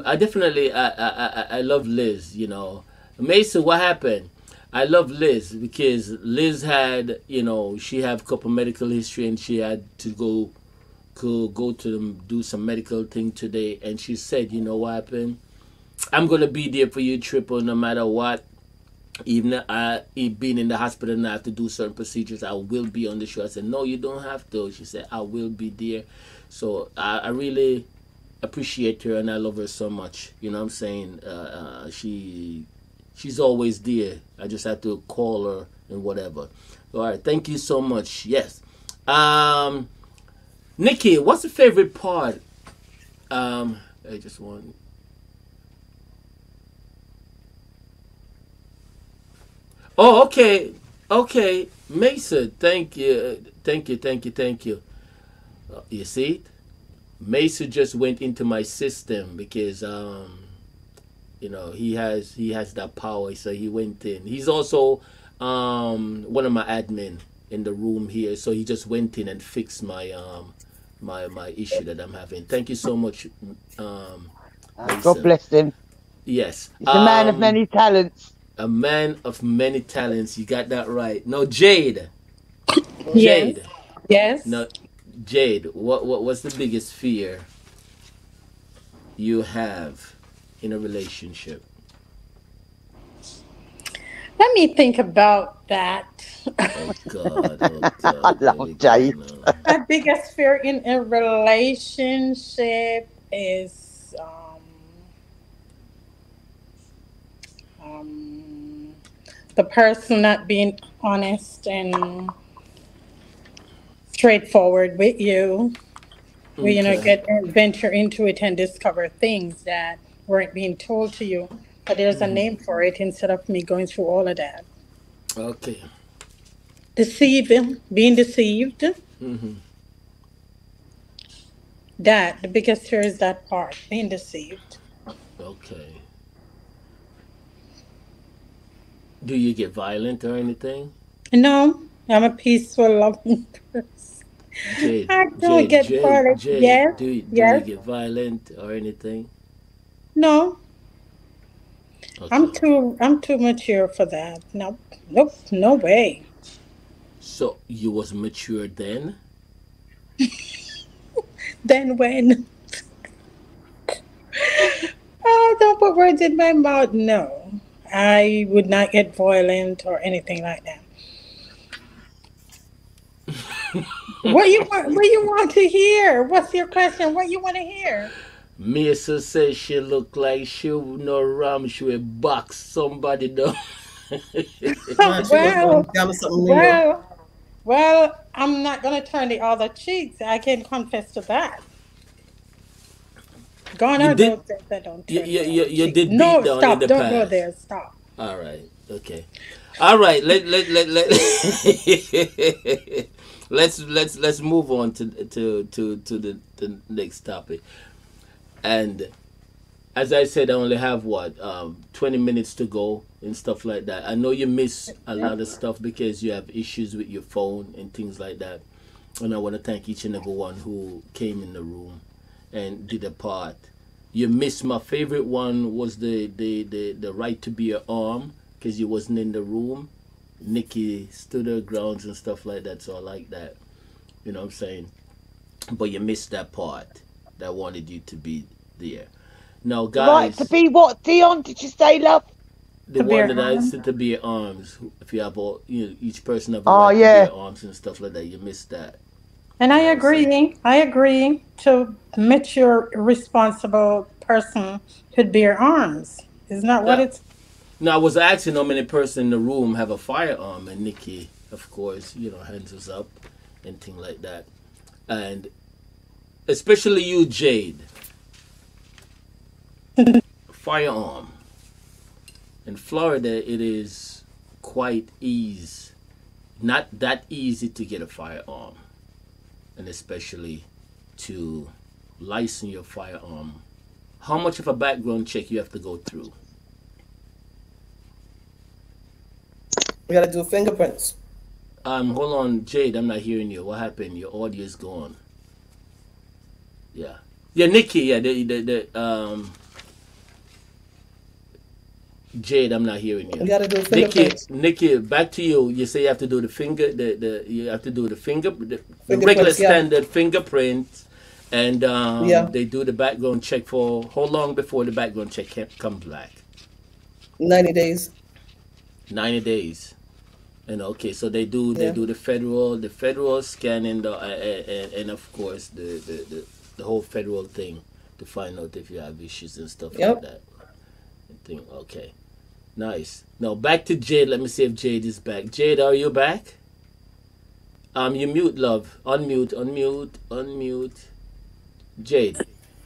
I definitely I love Liz. Mason. What happened? I love Liz because Liz had she have couple medical history and she had to go to them do some medical thing today and she said what happened. I'm gonna be there for you triple no matter what. Even being in the hospital and I have to do certain procedures, I will be on the show. I said, no, you don't have to. She said, I will be there. So I really appreciate her and I love her so much. You know what I'm saying? She's always there. I just have to call her and whatever. All right, thank you so much. Yes. Um, Nikki, what's the favorite part? I just want. Oh, okay, okay, Mesa. Thank you. You see, Mesa just went into my system because he has that power, so he went in. He's also one of my admin in the room here, so he just went in and fixed my issue that I'm having. Thank you so much, God Lisa. bless him. Yes. He's a man of many talents. A man of many talents. You got that right. No, Jade. Yes. Jade. Yes. No, Jade. What's the biggest fear you have in a relationship? Let me think about that. Oh God. Oh I God. Here we love go Jade. now. My biggest fear in a relationship is um, the person not being honest and straightforward with you. Where Okay. get and venture into it and discover things that weren't being told to you. But there's a name for it instead of me going through all of that. Okay. Deceiving, being deceived. Mm-hmm. That the biggest fear is that part, being deceived. Okay. Do you get violent or anything? No, I'm a peaceful, loving person. Jade, I don't Jade, get Jade, violent. Jade, Yes, do you yes. get violent or anything? No, Okay. I'm too mature for that. No, nope, no way. So you was mature then? Then when? Oh, don't put words in my mouth. No, I would not get violent or anything like that. What you want to hear? What's your question? What you want to hear? Misa says she look like she would no ram, she would box somebody down. Man, she was going well, to jam something in you. well, well. I'm not gonna turn the other cheeks. I can confess to that. Gone You are did those days that don't you, turn you, the you, other you cheek. did beat No, down in stop. the Don't go past. there. Stop. All right. Okay. All right. Let let's move on to the next topic. And as I said, I only have what 20 minutes to go and stuff like that. I know you miss a lot of stuff because you have issues with your phone and things like that. And I want to thank each and every one who came in the room and did a part. You missed my favorite one was the right to be your arm because you wasn't in the room. Nikki stood her grounds and stuff like that, so I like that. You know what I'm saying? But you missed that part that wanted you to be there. Now, The right to guys, be what, Dion? Did you say, love? the To one bear that I harm. said to be your arms, if you have all, each person have a Oh, right to be yeah. your arms and stuff like that. You missed that. And You I know what I'm saying? agree. I agree. To mature, responsible person should bear arms. Isn't that what Now, it's? now I was asking how many person in the room have a firearm, and Nikki, of course, hands was up and thing like that, and especially you, Jade, firearm. In Florida, it is quite easy, not that easy to get a firearm, and especially to license your firearm. How much of a background check you have to go through? We got to do fingerprints. Hold on, Jade. I'm not hearing you. What happened? Your audio is gone. Yeah, yeah, Nikki. Yeah, Jade. I'm not hearing We you. got to do Nikki, fingerprints. Nikki, back to you. You say you have to do the finger, you have to do the regular Fingerprints, yeah. standard fingerprint, and Yeah. they do the background check for how long before the background check comes back? 90 days. 90 days. And okay, so they Yeah. do the federal scanning and of course the whole federal thing to find out if you have issues and stuff like Yep. that. I think okay, nice. Now back to Jade. Let me see if Jade is back. Jade, are you back? You mute, love. Unmute, unmute, unmute. Jade.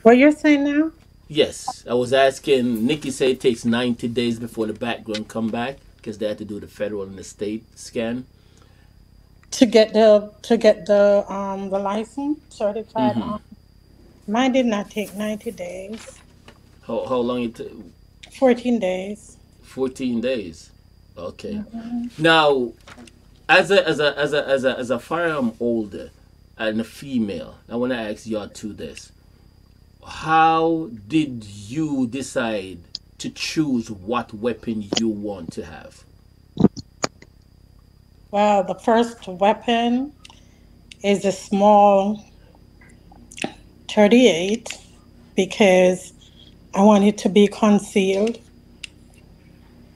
What you're saying now? Yes, I was asking. Nikki said it takes 90 days before the background come back because they had to do the federal and the state scan. To get the license certified. Mm-hmm. Mine did not take 90 days. How long it? 14 days. 14 days. Okay. Now, as a firearm holder, and a female, I want to ask y'all two this. How did you decide to choose what weapon you want to have? Well, the first weapon is a small 38 because I want it to be concealed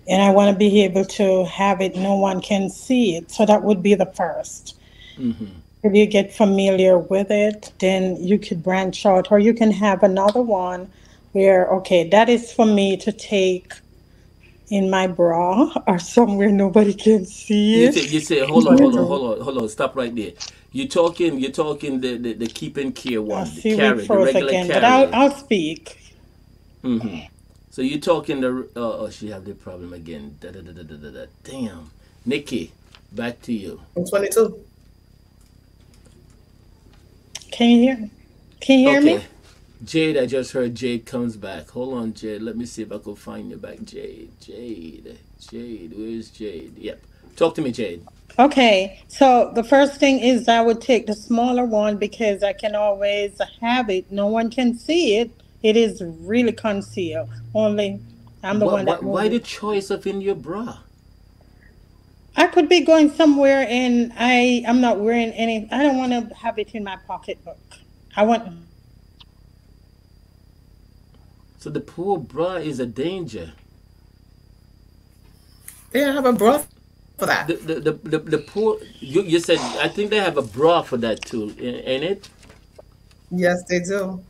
and I want to be able to have it, no one can see it. So that would be the first. Mm-hmm. If you get familiar with it, then you could branch out, or you can have another one where, okay, that is for me to take in my bra or somewhere nobody can see You it. say, hold on, stop right there. You're talking the keep and care one, the See, we carry, the froze regular again, but carry. I'll speak. Mm-hmm. So you're talking the she have the problem again. Da, da, da, da, da, da, da. Damn, Nikki, back to you. I'm 22. Can you hear? Can you hear Okay, me? Jade, I just heard Jade comes back. Hold on, Jade. Let me see if I can find you back, Jade. Jade, where's Jade? Yep. Talk to me, Jade. Okay, so the first thing is I would take the smaller one because I can always have it. No one can see it. It is really concealed. Only I'm the one that Why moves the it. choice of in your bra? I could be going somewhere and I'm not wearing any. I don't want to have it in my pocketbook. I want. So the poor bra is a danger. They didn't have a bra for that. The poor you said I think they have a bra for that too, ain't it? Yes, they do.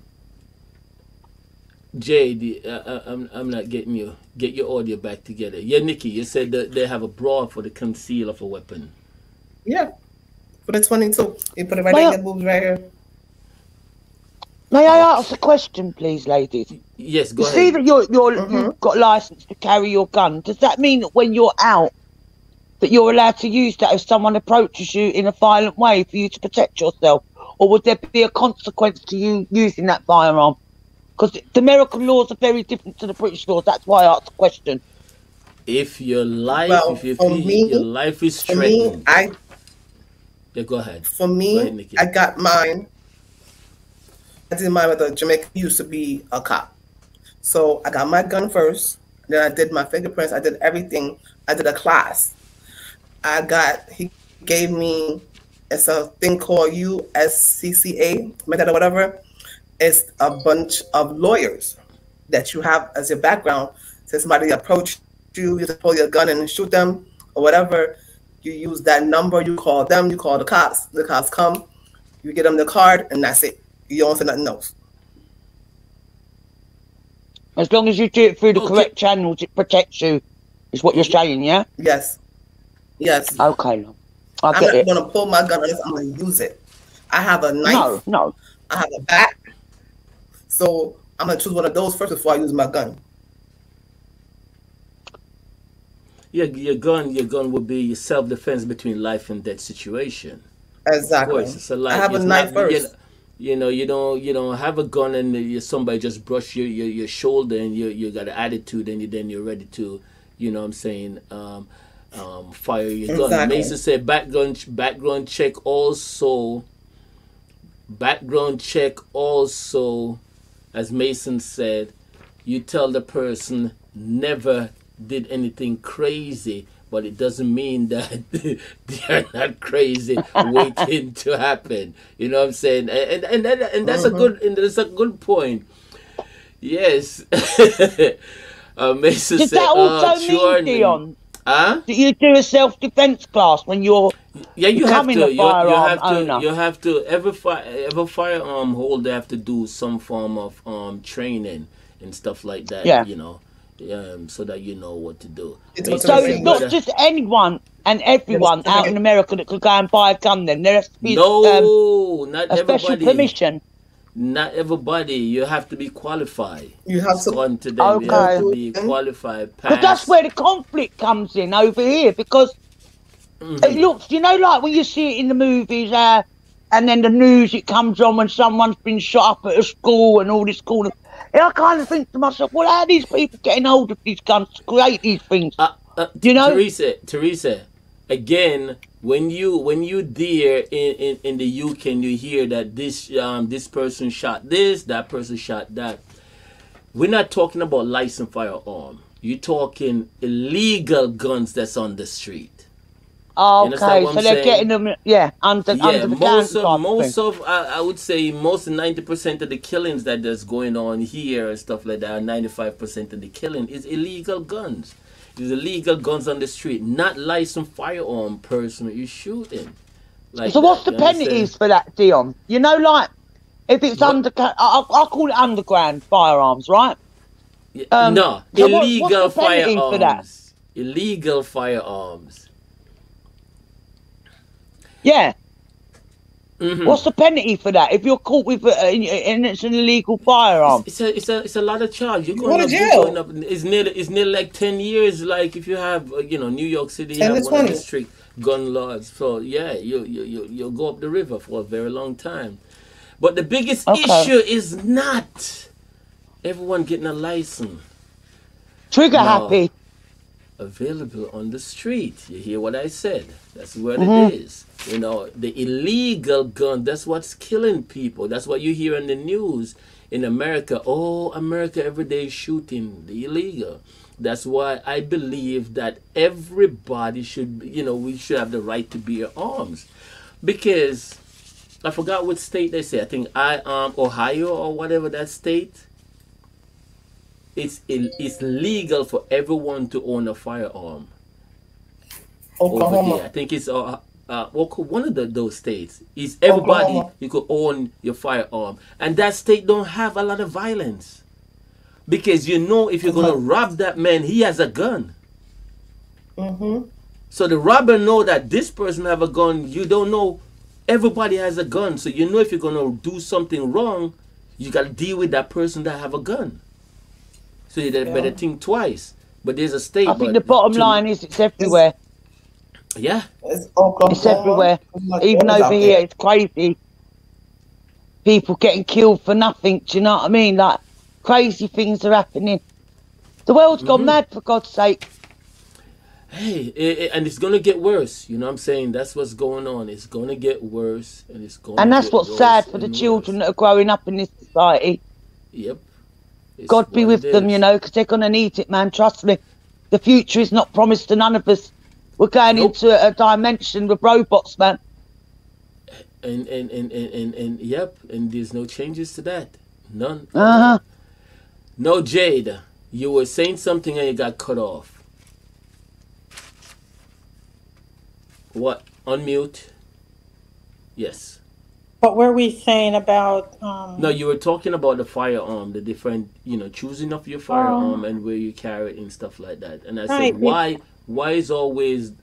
Jade, I'm not getting you. Get your audio back together. Yeah, Nikki, you said that they have a bra for the conceal of a weapon. Yeah, for the 22. You put it right in Well, your boobs right here. may I ask Okay. a question, please, ladies? Yes, You go see ahead. that Mm-hmm. you've got license to carry your gun. Does that mean that when you're out, that you're allowed to use that if someone approaches you in a violent way for you to protect yourself? Or would there be a consequence to you using that firearm? Because the American laws are very different to the British laws. That's why I asked the question. If your life, Well, if you feel your life is for me, threatened, I yeah, go ahead. for Go ahead, me, Nikki. I got mine. I did mine with a Jamaican who used to be a cop. So I got my gun first. Then I did my fingerprints. I did everything. I did a class. He gave me, it's a thing called USCCA method or whatever. It's a bunch of lawyers that you have as your background. So somebody approached you, you just pull your gun and shoot them or whatever. You use that number, you call them, you call the cops come, you get them the card, and that's it. You don't say nothing else. As long as you do it through the Okay. correct channels, it protects you, is what you're saying, yeah? Yes. Yes. Okay, love. I I'm get not it. going to pull my gun unless I'm going to use it. I have a knife, No. I have a bat, so I'm going to choose one of those first before I use my gun. Yeah, your gun would be self defense between life and death situation. Of Exactly. course, it's a I life. have a It's knife not first. you don't have a gun and somebody just brush your shoulder and you got an attitude and then you're ready to, what I'm saying, fire your gun. Exactly. Mason said background check also. Background check also, as Mason said, you tell the person never did anything crazy, but it doesn't mean that they're not crazy waiting to happen. You know what I'm saying? And that's a Mm-hmm. good point. Yes. Mason Does said, that also sure. mean, Dion, Huh? that you do a self-defense class when you're Yeah, you have becoming to. a firearm You owner? you have to. Every firearm holder have to do some form of training and stuff like that. Yeah. So that you know what to do. It's Mason So automatic it's said, not brother, just anyone and everyone out in America that could go and buy a gun then. There has to be no, not a special everybody. permission. Not everybody. You have to be qualified. You have to According to them, you have Okay. to be qualified. Because that's Pass. where the conflict comes in over here. Because it looks, like when you see it in the movies, and then the news, it comes on when someone's been shot up at a school and all this school. And I kind of think to myself, well, how are these people getting hold of these guns to create these things? You know? Teresa, again, when you there in the UK and you hear that this person shot this, that person shot that, we're not talking about licensed firearm. You're talking illegal guns that's on the street. You understand Okay, what I'm so they're getting saying? them, yeah, Yeah, under the counter type of thing. I would say most 90% of the killings that there's going on here and stuff like that, 95% of the killing is illegal guns. There's illegal guns on the street, not licensed firearm person you're shooting like So what's that. the You understand? penalties for that, Dion? You know, like if it's What? I'll call it underground firearms, right? No, So what's illegal the penalty for that? firearms. Illegal firearms. Yeah. Hmm. What's the penalty for that? If you're caught with and it's an illegal firearm. It's a lot of charge. You go to You're going jail. up. It's nearly like 10 years. Like if you have New York City, you 10 have to one of the 20. strict gun laws. So yeah, you'll go up the river for a very long time. But the biggest Okay. issue is not everyone getting a license. Trigger No, happy. available on the street. You hear what I said? That's what it Hmm. is. The illegal gun, that's what's killing people. That's what you hear in the news in America. Oh, America every day is shooting the illegal. That's why I believe that everybody should, we should have the right to bear arms. Because I forgot what state they say. I think Ohio or whatever that state. It's legal for everyone to own a firearm over there. I Oklahoma. think it's one of those states. Is everybody Oklahoma. you could own your firearm, and that state don't have a lot of violence because if you're gonna rob that man, he has a gun. Mm-hmm. So the robber know that this person have a gun. You don't know. Everybody has a gun, so if you're gonna do something wrong, you gotta deal with that person that have a gun. So you better Yeah. think twice. But there's a I state, think the but bottom to line is it's It's, everywhere. yeah, it's It's Oklahoma. everywhere. There's much Even guns over out here, there. it's crazy. People getting killed for nothing. Do you know what I mean? Like crazy things are happening. The world's gone mad, for God's sake. hey, and it's gonna get worse. You know what I'm saying? That's what's going on. It's gonna get worse, and it's gonna And that's get what's sad worse for the and children worse. that are growing up in this society. Yep, it's God be what it with them, is. because they're going to need it, man. Trust me. The future is not promised to none of us. We're going Nope. into a dimension with robots, man. And yep, and there's no changes to that. None at Uh-huh. all. No, Jade, you were saying something and you got cut off. What? Unmute. Yes. What were we saying about No, you were talking about the firearm, the different, choosing of your firearm um and where you carry it and stuff like that. And I said, right we, why is always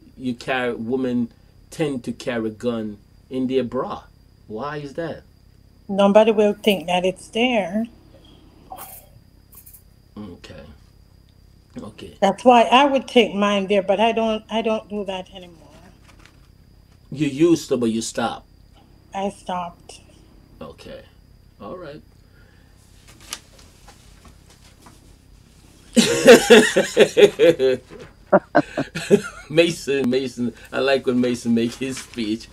women tend to carry gun in their bra? Why is that? nobody will think that it's there. Okay, okay. That's why I would take mine there, but I don't do that anymore. You used to, but you stopped. I stopped. Okay, all right. Mason. I like when Mason make his speech,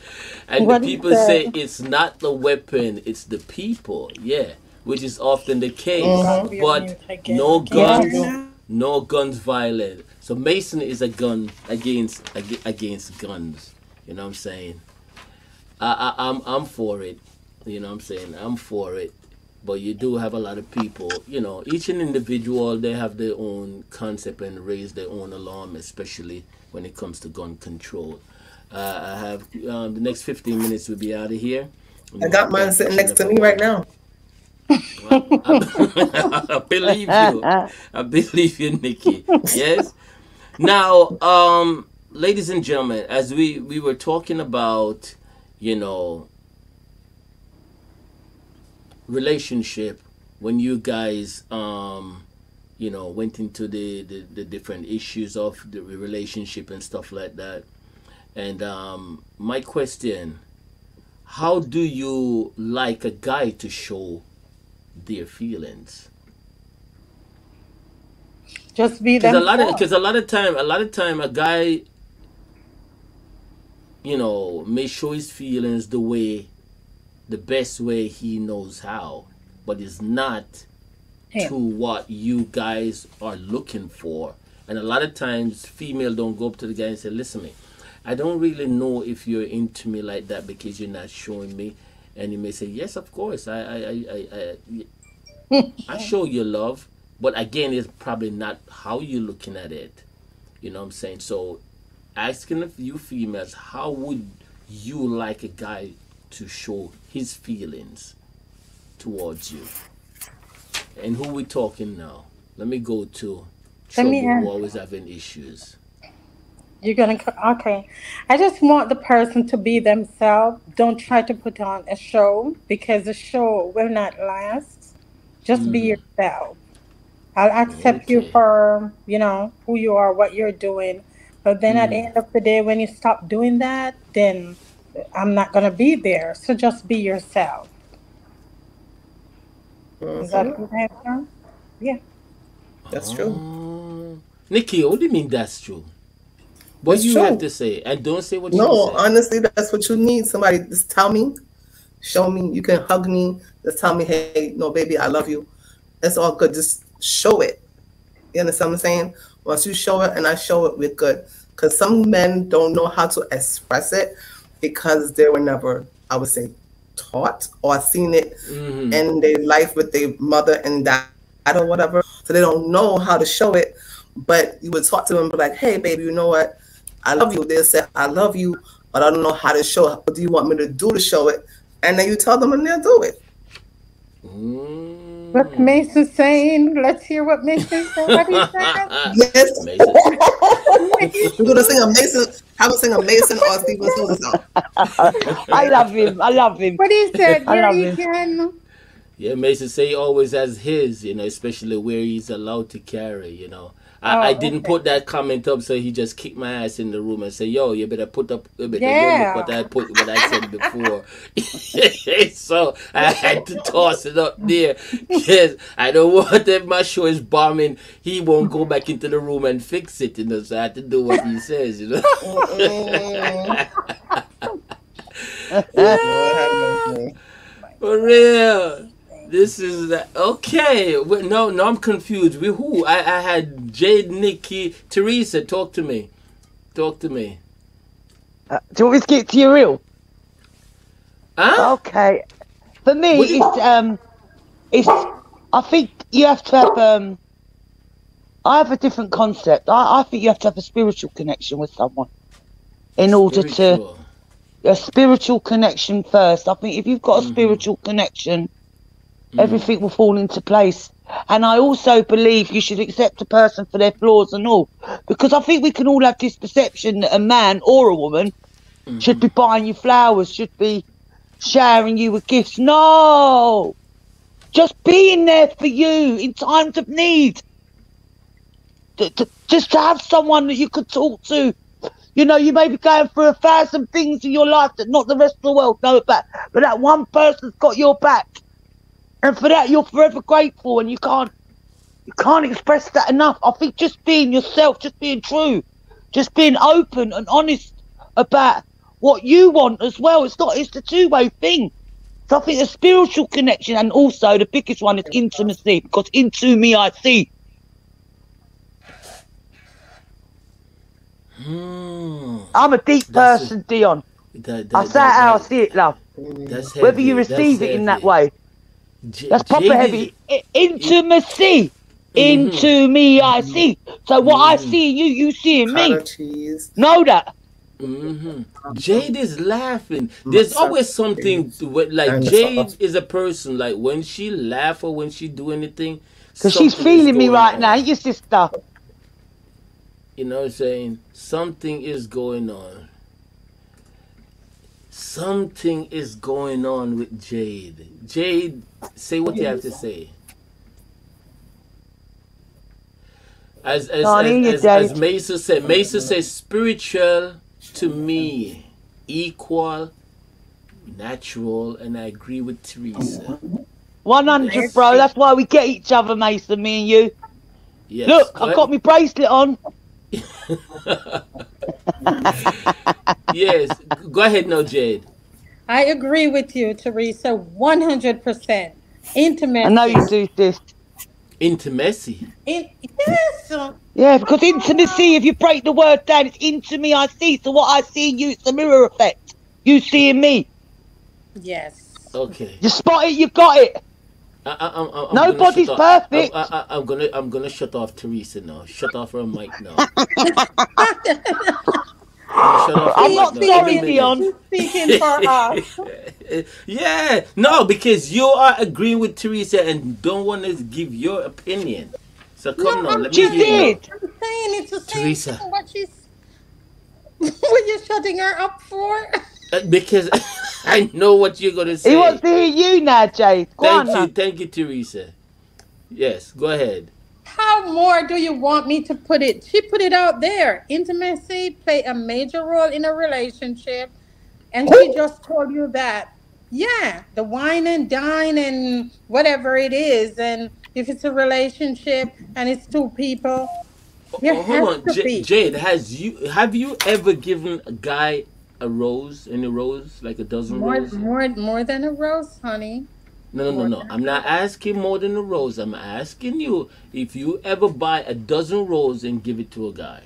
and the What he people say said. it's not the weapon, it's the people. Yeah, which is often the case. Gotta Mm-hmm. be on But mute again. no I can't Yeah. hear guns, now. no guns violent. So Mason is a gun against guns. You know what I'm saying? I'm for it. You know what I'm saying? I'm for it. But you do have a lot of people, each an individual, they have their own concept and raise their own alarm, especially when it comes to gun control. I have the next 15 minutes we'll be out of here. And I we'll got have mine gun sitting each and next to every me right one. now. Well, I believe you. I believe you, Nikki. Yes. Now, ladies and gentlemen, as we were talking about, you know, relationship, when you guys went into the different issues of the relationship and stuff like that, and my question, how do you like a guy to show their feelings? Just be Because themselves. a lot of time a guy, may show his feelings the best way he knows how, but it's not to what you guys are looking for. And a lot of times, female don't go up to the guy and say, "Listen, me, I don't really know if you're into me like that because you're not showing me." And you may say, "Yes, of course, I show you love," but again, it's probably not how you're looking at it. You know what I'm saying? So, asking of you females, how would you like a guy to show his feelings towards you? And who we talking now? Let me go to Trouble, who always having issues. You're gonna okay. I just want the person to be themselves. Don't try to put on a show because the show will not last. Just be yourself. I'll accept you Okay. for who you are, what you're doing. But then at the end of the day, when you stop doing that, then I'm not gonna be there. So just be yourself. Is that a good answer? Yeah. That's true. Nikki, what do you mean that's true? What It's you have true. to say, and don't say what she No, said. honestly, that's what you need. Somebody just tell me, show me. You can hug me. Just tell me, hey, no, baby, I love you. It's all good. Just show it. You understand what I'm saying? Once you show it and I show it, we're good. Because some men don't know how to express it because they were never, I would say, taught or seen it in their life with their mother and dad or whatever. So they don't know how to show it. But you would talk to them and be like, hey, baby, you know what? I love you. They'll say, I love you, but I don't know how to show it. What do you want me to do to show it? And then you tell them and they'll do it. What Mason's saying? Let's hear what Mason said. What he said? Yes. Mason. We're going to sing a Mason, have a sing a Mason or Stephen Sousa song. I love him. I love him. What he said? I Where love he him. can? Yeah, Mason say he always has his, especially where he's allowed to carry. I didn't put that comment up, so he just kicked my ass in the room and say, "Yo, you better put up, you better go look what I said before." So I had to toss it up there because I don't want if my show is bombing, he won't go back into the room and fix it. So I had to do what he says. For real. This is okay. No, I'm confused. With who? I had Jade, Nikki, Teresa. Talk to me. Talk to me. Do you want me to get to your real? Huh? Okay. For me, it's. I think you have to have. I have a different concept. I think you have to have a spiritual connection with someone in order to a spiritual connection first. I think if you've got a spiritual connection, everything will fall into place. And I also believe you should accept a person for their flaws and all, because I think we can all have this perception that a man or a woman should be buying you flowers, should be showering you with gifts. No, just being there for you in times of need. Just to have someone that you could talk to. You may be going through 1,000 things in your life that not the rest of the world know about, but that one person's got your back. And for that, you're forever grateful, and you can't express that enough. I think just being yourself, just being true, just being open and honest about what you want as well. It's a two-way thing. So I think the spiritual connection, and also the biggest one is intimacy, because into me I see. I'm a deep person, Dion. I say how I see it, love. That's heavy. Whether you receive it in that way. That's proper heavy. Intimacy. Into me I see. So what I see in you, you see in me. Know that. Jade is laughing. There's always something like Jade is a person, like when she laugh or when she do anything, because she's feeling me right now, ain't your sister? You know what I'm saying? Something is going on. Something is going on with Jade. Jade, say what you have to say. As Mesa says, spiritual to me equal natural, and I agree with Teresa. 100, bro. That's why we get each other, Mason, me and you. Yes. Look, I've got my bracelet on. Yes, go ahead now, Jade. I agree with you, Teresa, 100%. I know you Intimacy. do this. Intimacy. Yes. Yeah, because intimacy, if you break the word down, it's into me I see. So what I see in you, it's the mirror effect. You see in me. Yes. Okay. You spot it, you got it. I'm gonna shut Nobody's off. perfect. I'm gonna shut off Teresa now. Shut off her mic now. I'm gonna shut off her I'm mic She's not now in a sorry, speaking. minute. Dion. She's speaking for us. Yeah, no, because you are agreeing with Teresa and don't want to give your opinion. So No, come now, I'm let me She hear saying, now. did. I'm saying it's the same thing. Teresa, What she's, what you shutting her up for? because I know what you're gonna He wants say. to hear you now, Jade. Go on now. Thank you, Teresa. Yes, go ahead. How more do you want me to put it? She put it out there. Intimacy play a major role in a relationship, and she just told you that. Yeah, the wine and dine and whatever it is, and if it's a relationship and it's two people, there Hold has on, to be Jade. Have you ever given a guy a rose, any rose, like a dozen rose? more than a rose, honey. More No. than I'm a not rose. asking more than a rose. I'm asking you if you ever buy a dozen rose and give it to a guy.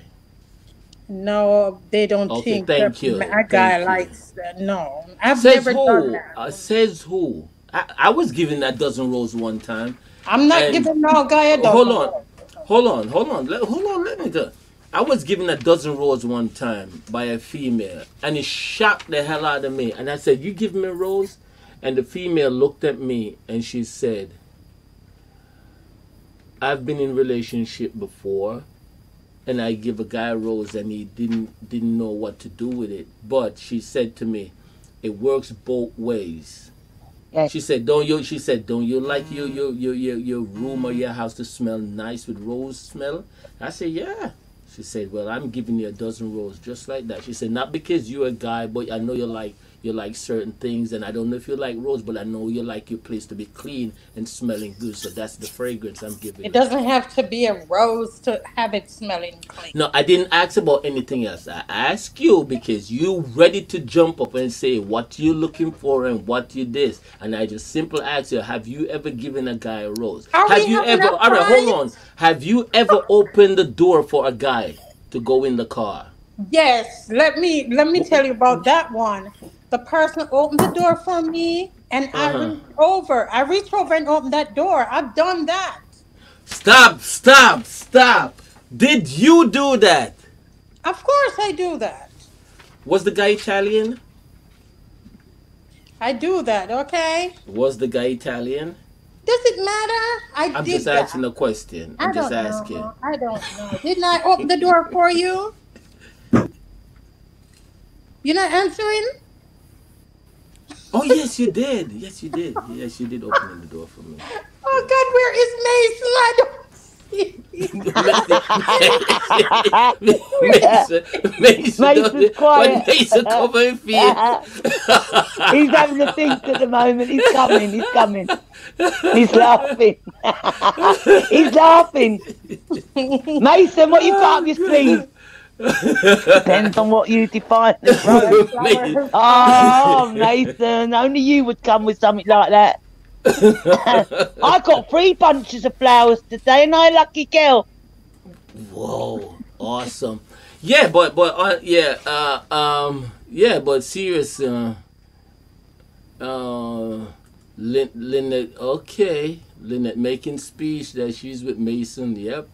No, they don't Okay, think that thank you, a guy thank you. likes that. No, I've Says never done who? that. Says who? I was given that dozen rose one time, I'm not and giving no guy a hold dozen on, roses. hold on. Let me go. I was given a dozen rose one time by a female, and it shocked the hell out of me. And I said, "You give me a rose?" And the female looked at me and she said, "I've been in relationship before, and I give a guy a rose, and he didn't know what to do with it. But she said to me, it works both ways." Yes. She said, "Don't you?" She said, "Don't you like your room or your house to smell nice with rose smell?" I said, "Yeah." She said, "Well, I'm giving you a dozen roses just like that." She said, "Not because you're a guy, but I know you like certain things, and I don't know if you like rose, but I know you like your place to be clean and smelling good. So that's the fragrance I'm giving It you." doesn't have to be a rose to have it smelling clean. No, I didn't ask about anything else. I asked you because you ready to jump up and say what you looking for and what you this. And I just simply asked you, have you ever given a guy a rose? Are Have we you having ever, a all right, hold on. fight? Have you ever opened the door for a guy to go in the car? Yes. Let me tell you about that one. The person opened the door for me, and I Uh-huh. reached over. I reached over and opened that door. I've done that. Stop. Did you do that? Of course, I do that. Was the guy Italian? I do that. Okay. Was the guy Italian? Does it matter? I I'm just did asking that. a question. I'm I just don't asking. know. I don't know. Didn't I open the door for you? You're not answering? Oh yes, you did. Yes, you did. Yes, you did open the door for me. Oh God, where is Mason? I don't see Mason, Mason's when quiet. Mason covering face. He's having a think at the moment. He's coming. He's coming. He's laughing. He's laughing. Mason, what you got up your sleeve? Depends on what you define as rose. Flowers. Oh, Mason, only you would come with something like that. I got 3 bunches of flowers today, and I lucky girl. Whoa, awesome. Yeah, but serious. Uh, Lynette. Okay, Lynette making speech that she's with Mason. Yep.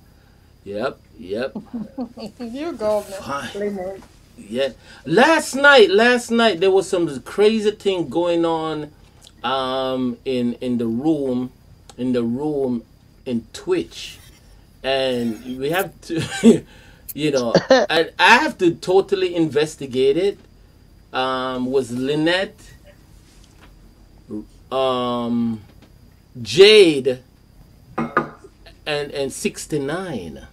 You go, Fine. Leonard. Yeah. Last night there was some crazy thing going on in the room in Twitch. And we have to and I have to totally investigate it. Was Lynette, Jade, and 69.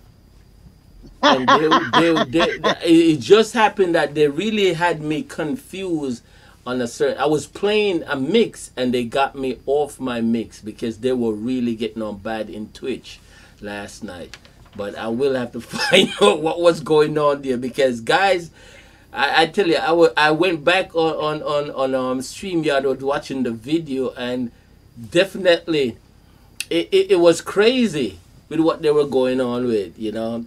And it just happened that they really had me confused on a certain. I was playing a mix and they got me off my mix because they were really getting on bad in Twitch last night. but I will have to find out what was going on there because guys, I tell you, I went back on StreamYard, I was watching the video, and definitely it was crazy with what they were going on with, you know.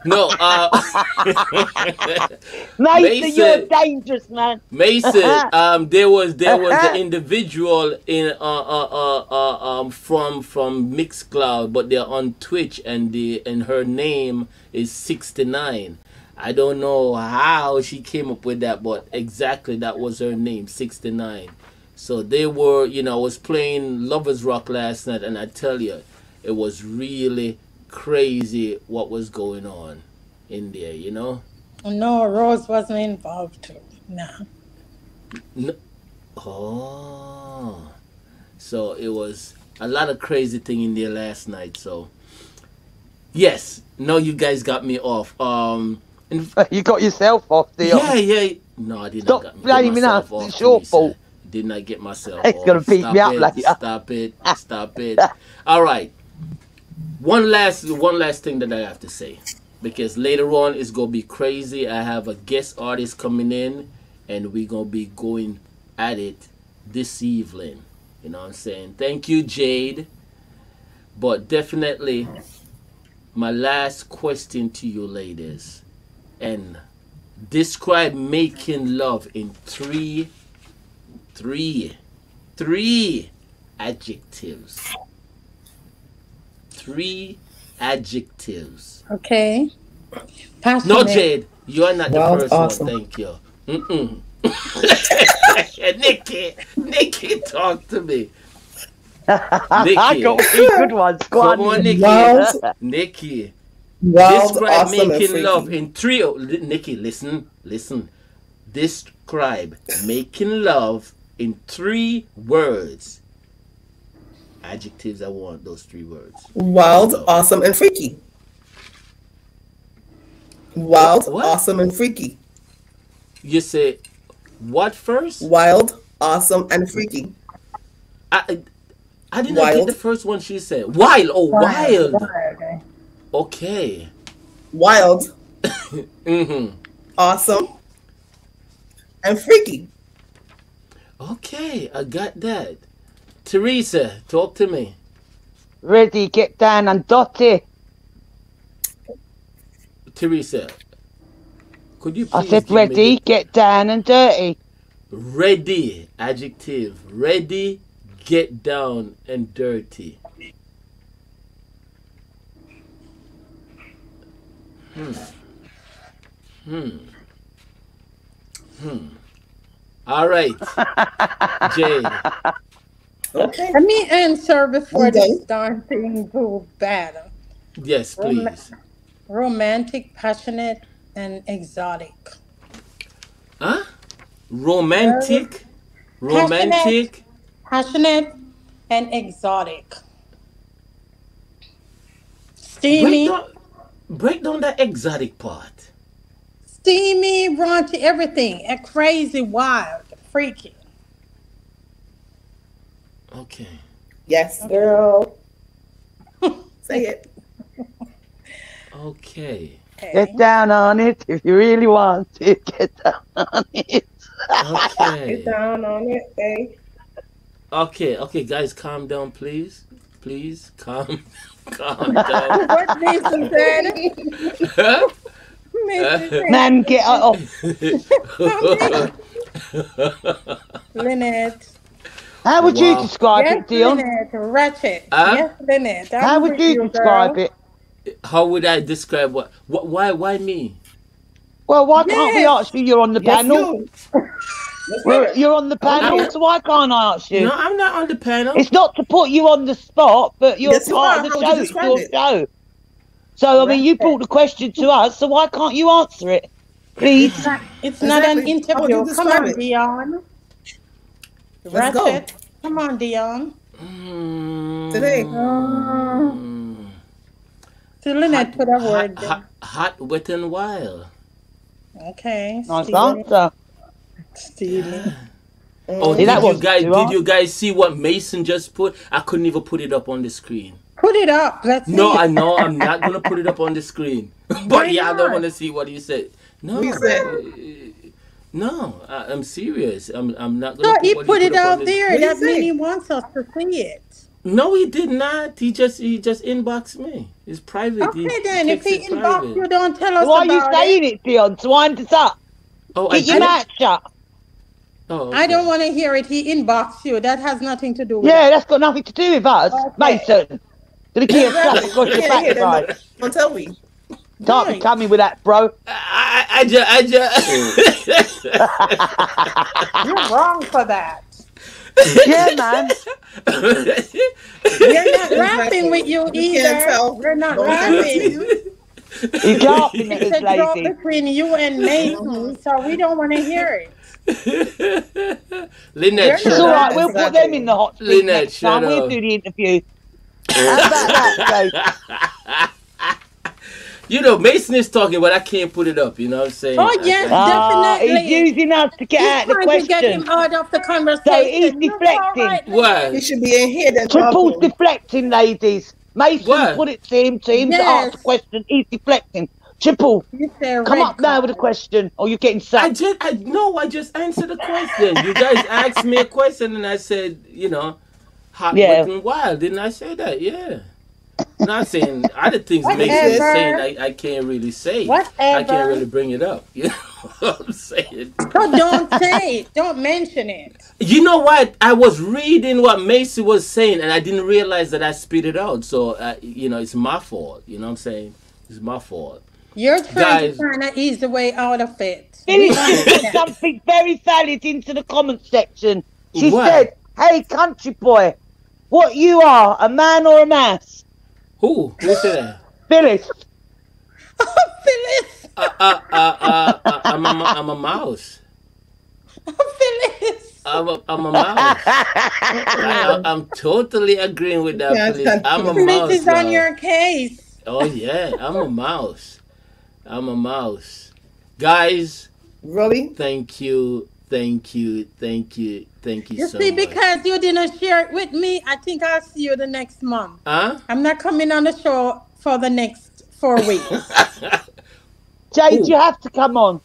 No, Mason, you're dangerous, man. Mason, there was an individual in from Mixcloud, but they're on Twitch, and her name is 69. I don't know how she came up with that, but exactly that was her name, 69. So they were, you know, I was playing Lovers Rock last night, and I tell you, it was really crazy what was going on in there, you know. No, Rose wasn't involved too. No. Oh, so it was a lot of crazy thing in there last night. So yes, no, you guys got me off. You got yourself off, Dion. Yeah. No, I did Stop not get blaming myself us. off. It's your Teresa. fault. Did not get myself It's off. gonna beat me up later. Stop it. All right. One last thing that I have to say, because later on it's gonna be crazy. I have a guest artist coming in, and we're gonna be going at it this evening. You know what I'm saying? Thank you, Jade. But definitely, my last question to you, ladies, and describe making love in three adjectives. 3 adjectives. Okay. Passionate. No, Jade, you are not the Wow, first awesome. one. Thank you. Nikki, talk to me. I got three good ones. Go Come on. on, Nikki. Wild, Nikki, wild, describe awesome, and making freaky. love in 3. Nikki, listen. Describe making love in 3 words. Adjectives, I want those 3 words. Wild, So, awesome, and freaky. Wild, What? awesome, and freaky. you say what first? Wild, awesome, and freaky. I did not get Wild. the first one she said. Wild. Oh, wild. Wild. Okay. Wild, Mm-hmm. awesome, and freaky. Okay, I got that. Teresa, talk to me. Ready, get down and dotty. Teresa, could you I please said give me ready, get down and dirty. ready, adjective. Ready, get down and dirty. All right, Jade. Okay. Let me answer before I'm this done. darn thing goes bad. Yes, please. Romantic, passionate, and exotic. Huh? Romantic. Romantic. Passionate and exotic. Break Steamy, down that exotic part. steamy, raunchy, everything. A crazy, wild, freaky. Okay. Yes, girl. Say it. Okay. Okay. Get down on it if you really want it. Get down on it. Okay. Get down on it, eh? Okay, guys, calm down, please. Please, calm down. What Mason said? Mason said, Man, get off. Lynette. How would you Wow. describe Yes, it, Dion? Lynette. Ratchet. Huh? Yes, Lynette. I'm How would with you describe girl. it? How would I describe what? Why me? Well, why can't we Yes. ask you? You're on the Yes, panel. you. Well, you're on the panel, so why can't I ask you? No, I'm not on the panel. It's not to put you on the spot, but you're Yes, you part are. of the How would you show. It's describe your it? show. So, I mean, you brought the question to us, so why can't you answer it? Please. It's not an Exactly. How would you interview. Come describe on, it? Dion. Let's go. Ratchet. Come on, Dion. Today. So Lynette put a word there. Hot, wet, and wild. Okay. Nice Steamy. answer. Steamy. Oh, See, that wasn't too did hard. you guys see what Mason just put? I couldn't even put it up on the screen. Put it up. Let's No, see I it. know I'm not gonna put it up on the screen, but Why y'all don't not? want to see what he said. No, We said, no, I'm serious. I'm not gonna So put he what he put put it up on out this. there. what do you That means he say? wants us to see it. No, he did not. He just inboxed me. It's private. He Okay, then. If takes he it inbox private. you, don't tell So us why are you about it. saying it, Dion? To wind us up. Oh, I Keep your I don't, did. mouth shut. Oh, I don't okay. want to hear it. He inboxed you. That has nothing to do with Yeah, us. that's got nothing to do with us. Okay. Mason, gonna give you a slap Exactly. across We your can't hear them. backside. Don't tell we. Can't be Right. coming with that, bro. You're wrong for that. Yeah, man. We're not laughing with Exactly. you We can't either. tell. We're not Don't say what laughing. we. He's laughing at It's us, a joke ladies. between you and Mhm. Mason, so we don't want to hear it. Lynette, We're It's not shut all right. up. We'll laughing. put them in Exactly. the hot seat Lynette, next shut time. We'll up. do the interview. How about that, Jay? You know, Mason is talking, but I can't put it up. You know what I'm saying? Oh, yes, He's definitely. using us to get He's out the trying to get question. him out of the So he's conversation. You're so deflecting. right, Lynette. He What? should be in here then Triple's talking. deflecting, ladies. Mason What? put it to him to ask Yes, the question. He's deflecting. Triple, you say come red up now with a card. question, or you're getting I sacked. just, I no, I just answered the question. You guys asked me a question, and I said, hot, wet, Yeah. and wild. Didn't I say that? Yeah. Not saying other things Yes, Mason is sis. saying Whatever. I can't really say. I can't Whatever. really bring it up. You know what I'm saying? So don't say it. Don't mention it. You know what? I was reading what Macy was saying, and I didn't realize that I spit it out. So, it's my fault. You know what I'm saying? It's my fault. You're trying to Guys, find an easy way out of it. We Phyllis just put understand. something very valid into the comment section. She what? said, "Hey, country boy, what you are, a man or a mouse?" Who said that? Phyllis. Phyllis. I'm a mouse. Phyllis. I'm a mouse. I'm totally agreeing with that, Yeah, Phyllis. I'm a Phyllis mouse, is on love. your case. Oh yeah, I'm a mouse. I'm a mouse. Guys, Really? thank you, thank you, thank you, thank you You so see, much. because you didn't share it with me, I think I'll see you the next month. Huh? I'm not coming on the show for the next 4 weeks. Jade, Who? you have to come on.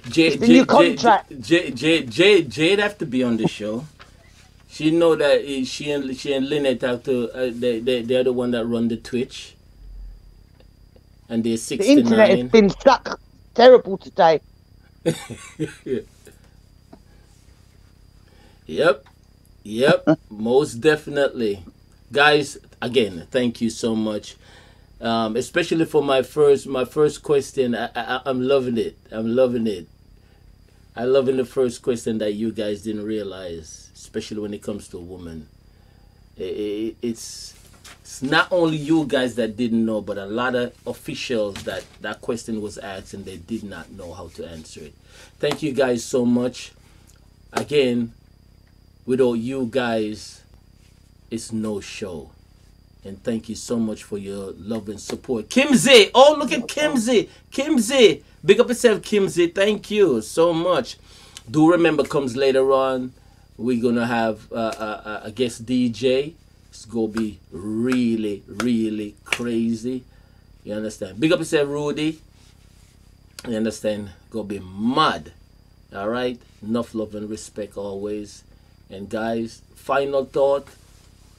J It's the new J J contract. Jade have to be on the show. She know that she and Lynette have to. They're the one that run the Twitch, and they're The internet has 69. been stuck terrible today. Yep, yep, most definitely, guys. Again, thank you so much. Especially for my first question. I'm loving it. I'm loving it. I loving the first question that you guys didn't realize, especially when it comes to a woman. It's not only you guys that didn't know, but a lot of officials that question was asked and they did not know how to answer it. Thank you guys so much. Again, without you guys, it's no show. And thank you so much for your love and support. Kimsey! Oh, look at Kimsey! Kimsey! Big up yourself, Kimsey. Thank you so much. Do remember, comes later on, we're going to have a guest DJ. It's going to be really, really crazy. You understand? Big up yourself, Rudy. You understand? Going to be mad. All right? Enough love and respect always. And guys, final thought.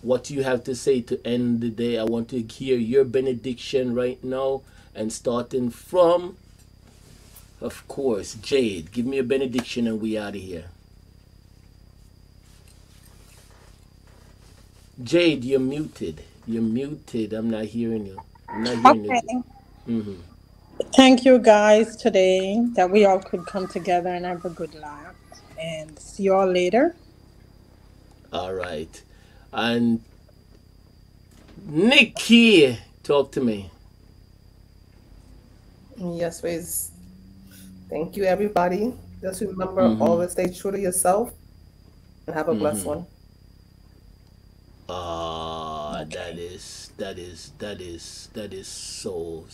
What you have to say to end the day. I want to hear your benediction right now. And starting from, of course, Jade. Give me a benediction and we out of here. Jade, you're muted. You're muted. I'm not hearing you. I'm not hearing Okay. you. Mm-hmm. Thank you guys today that we all could come together and have a good laugh. And see you all later. All right. And Nikki, talk to me. Yes, ways. Thank you, everybody. Just remember, Mm-hmm. always stay true to yourself and have a blessed Mm-hmm. one. Ah, Okay. that is so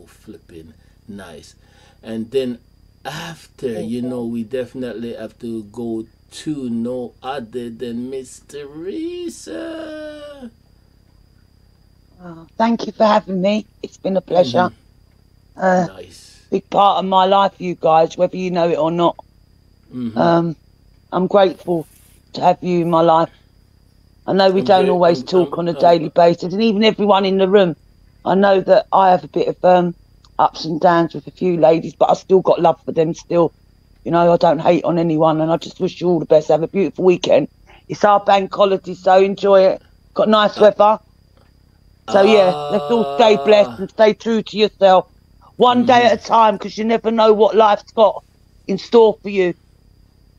flipping nice. And then after, Thank you. we definitely have to go to no other than Miss Teresa. Oh, thank you for having me. It's been a pleasure. Nice. Big part of my life, you guys, whether you know it or not. I'm grateful to have you in my life. I know we don't always talk on a daily basis, and even everyone in the room. I know that I have a bit of ups and downs with a few ladies, but I still got love for them still. You know, I don't hate on anyone, and I just wish you all the best. Have a beautiful weekend. It's our bank holiday, so enjoy it. Got nice weather. So yeah, let's all stay blessed and stay true to yourself. One day at a time, because you never know what life's got in store for you.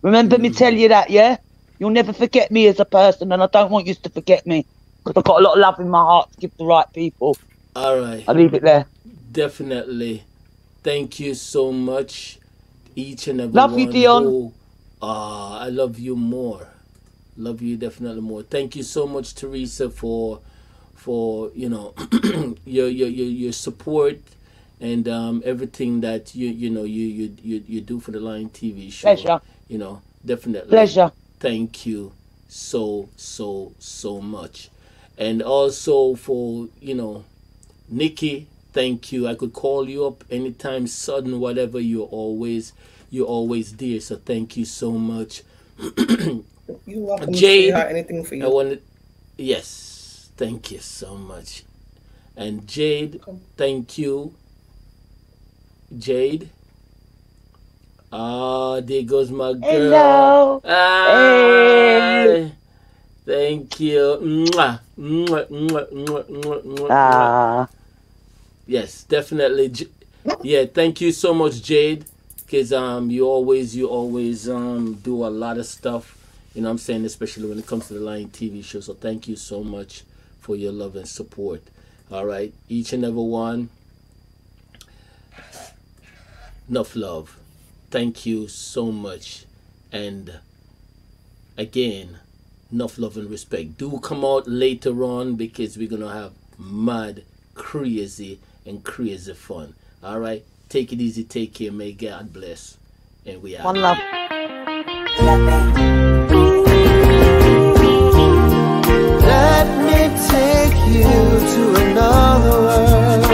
Remember me tell you that, yeah? You'll never forget me as a person, and I don't want you to forget me, because I've got a lot of love in my heart to give the right people. All right. I'll leave it there. Definitely. Thank you so much, each and every love one. You, Dion. I love you more. Love you definitely more. Thank you so much, Teresa, for you know your support and everything that you do for the Lion TV show. Pleasure. You know, definitely. Pleasure. Thank you so much. And also for, Nikki, thank you. I could call you up anytime, sudden, whatever. You're always there. So thank you so much. You're welcome. Jade, anything for you. Yes, thank you so much. And Jade, thank you. Jade. There goes my girl. Hello. Hey. Thank you. Mwah. Mwah, mwah, mwah, mwah, mwah. Yes, definitely. Yeah, thank you so much, Jade. Because you always do a lot of stuff. You know what I'm saying, especially when it comes to the Lion TV show. So thank you so much for your love and support. All right, each and every one. Enough love. Thank you so much. And again, enough love and respect. Do come out later on, because we're going to have mad, crazy, and crazy fun. All right? Take it easy. Take care. May God bless. And we are. One love. Let me take you to another world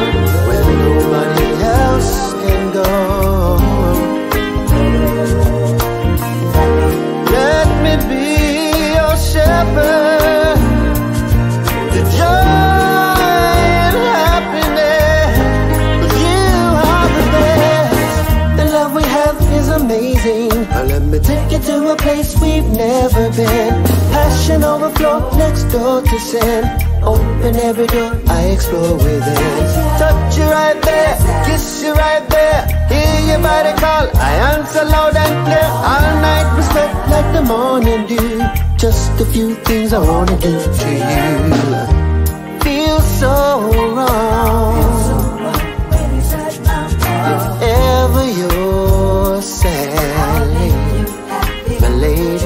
where nobody else can go. Let me be your shepherd, the joy and happiness. You are the best. The love we have is amazing. Let me take you to a place we've never been. Passion overflow next door to sin. Open every door, I explore within. Touch you right there, kiss you right there. Hear your body call, I answer loud and clear. All night we slept like the morning dew. Just a few things I wanna do to you. Feel so wrong if ever you're sad, my lady.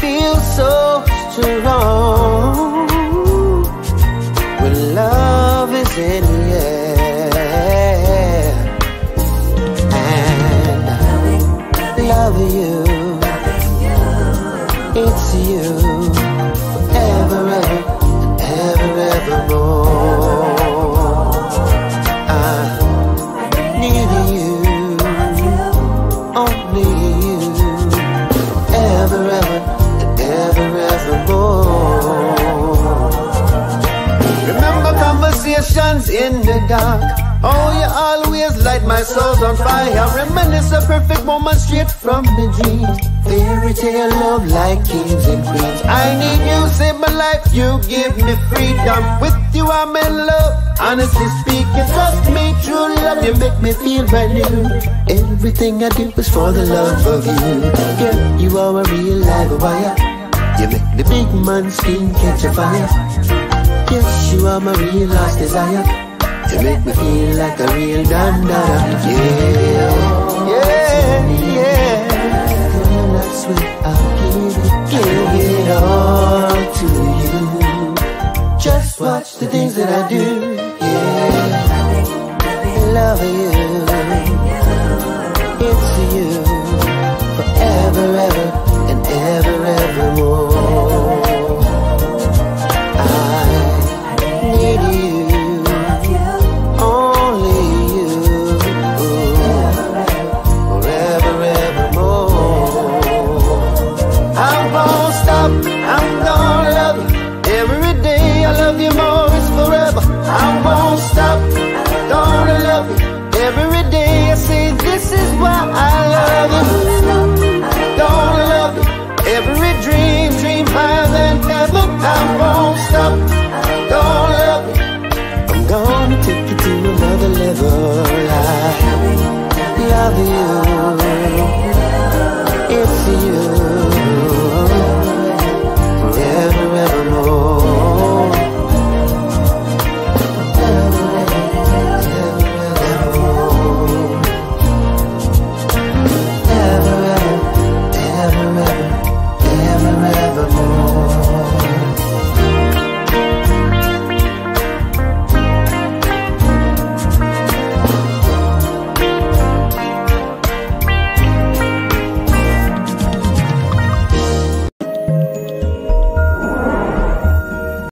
Feel so strong when love is in the air. And love you, it's you, forever, ever, evermore. I need you, only you, ever, evermore. Remember conversations in the dark. Oh, you always light my soul on fire. Reminisce a perfect moment straight from the dream. Fairy tale love like kings and queens. I need you, save my life, you give me freedom. With you I'm in love, honestly speaking. Trust me, true love, you make me feel brand new. Everything I do is for the love of you. Girl, you are a real live wire. You make the big man's skin catch a fire. Yes, you are my real last desire. You make me feel like a real dandara. Yeah, yeah. That's what I'll give it all to you. Just watch the things that I do.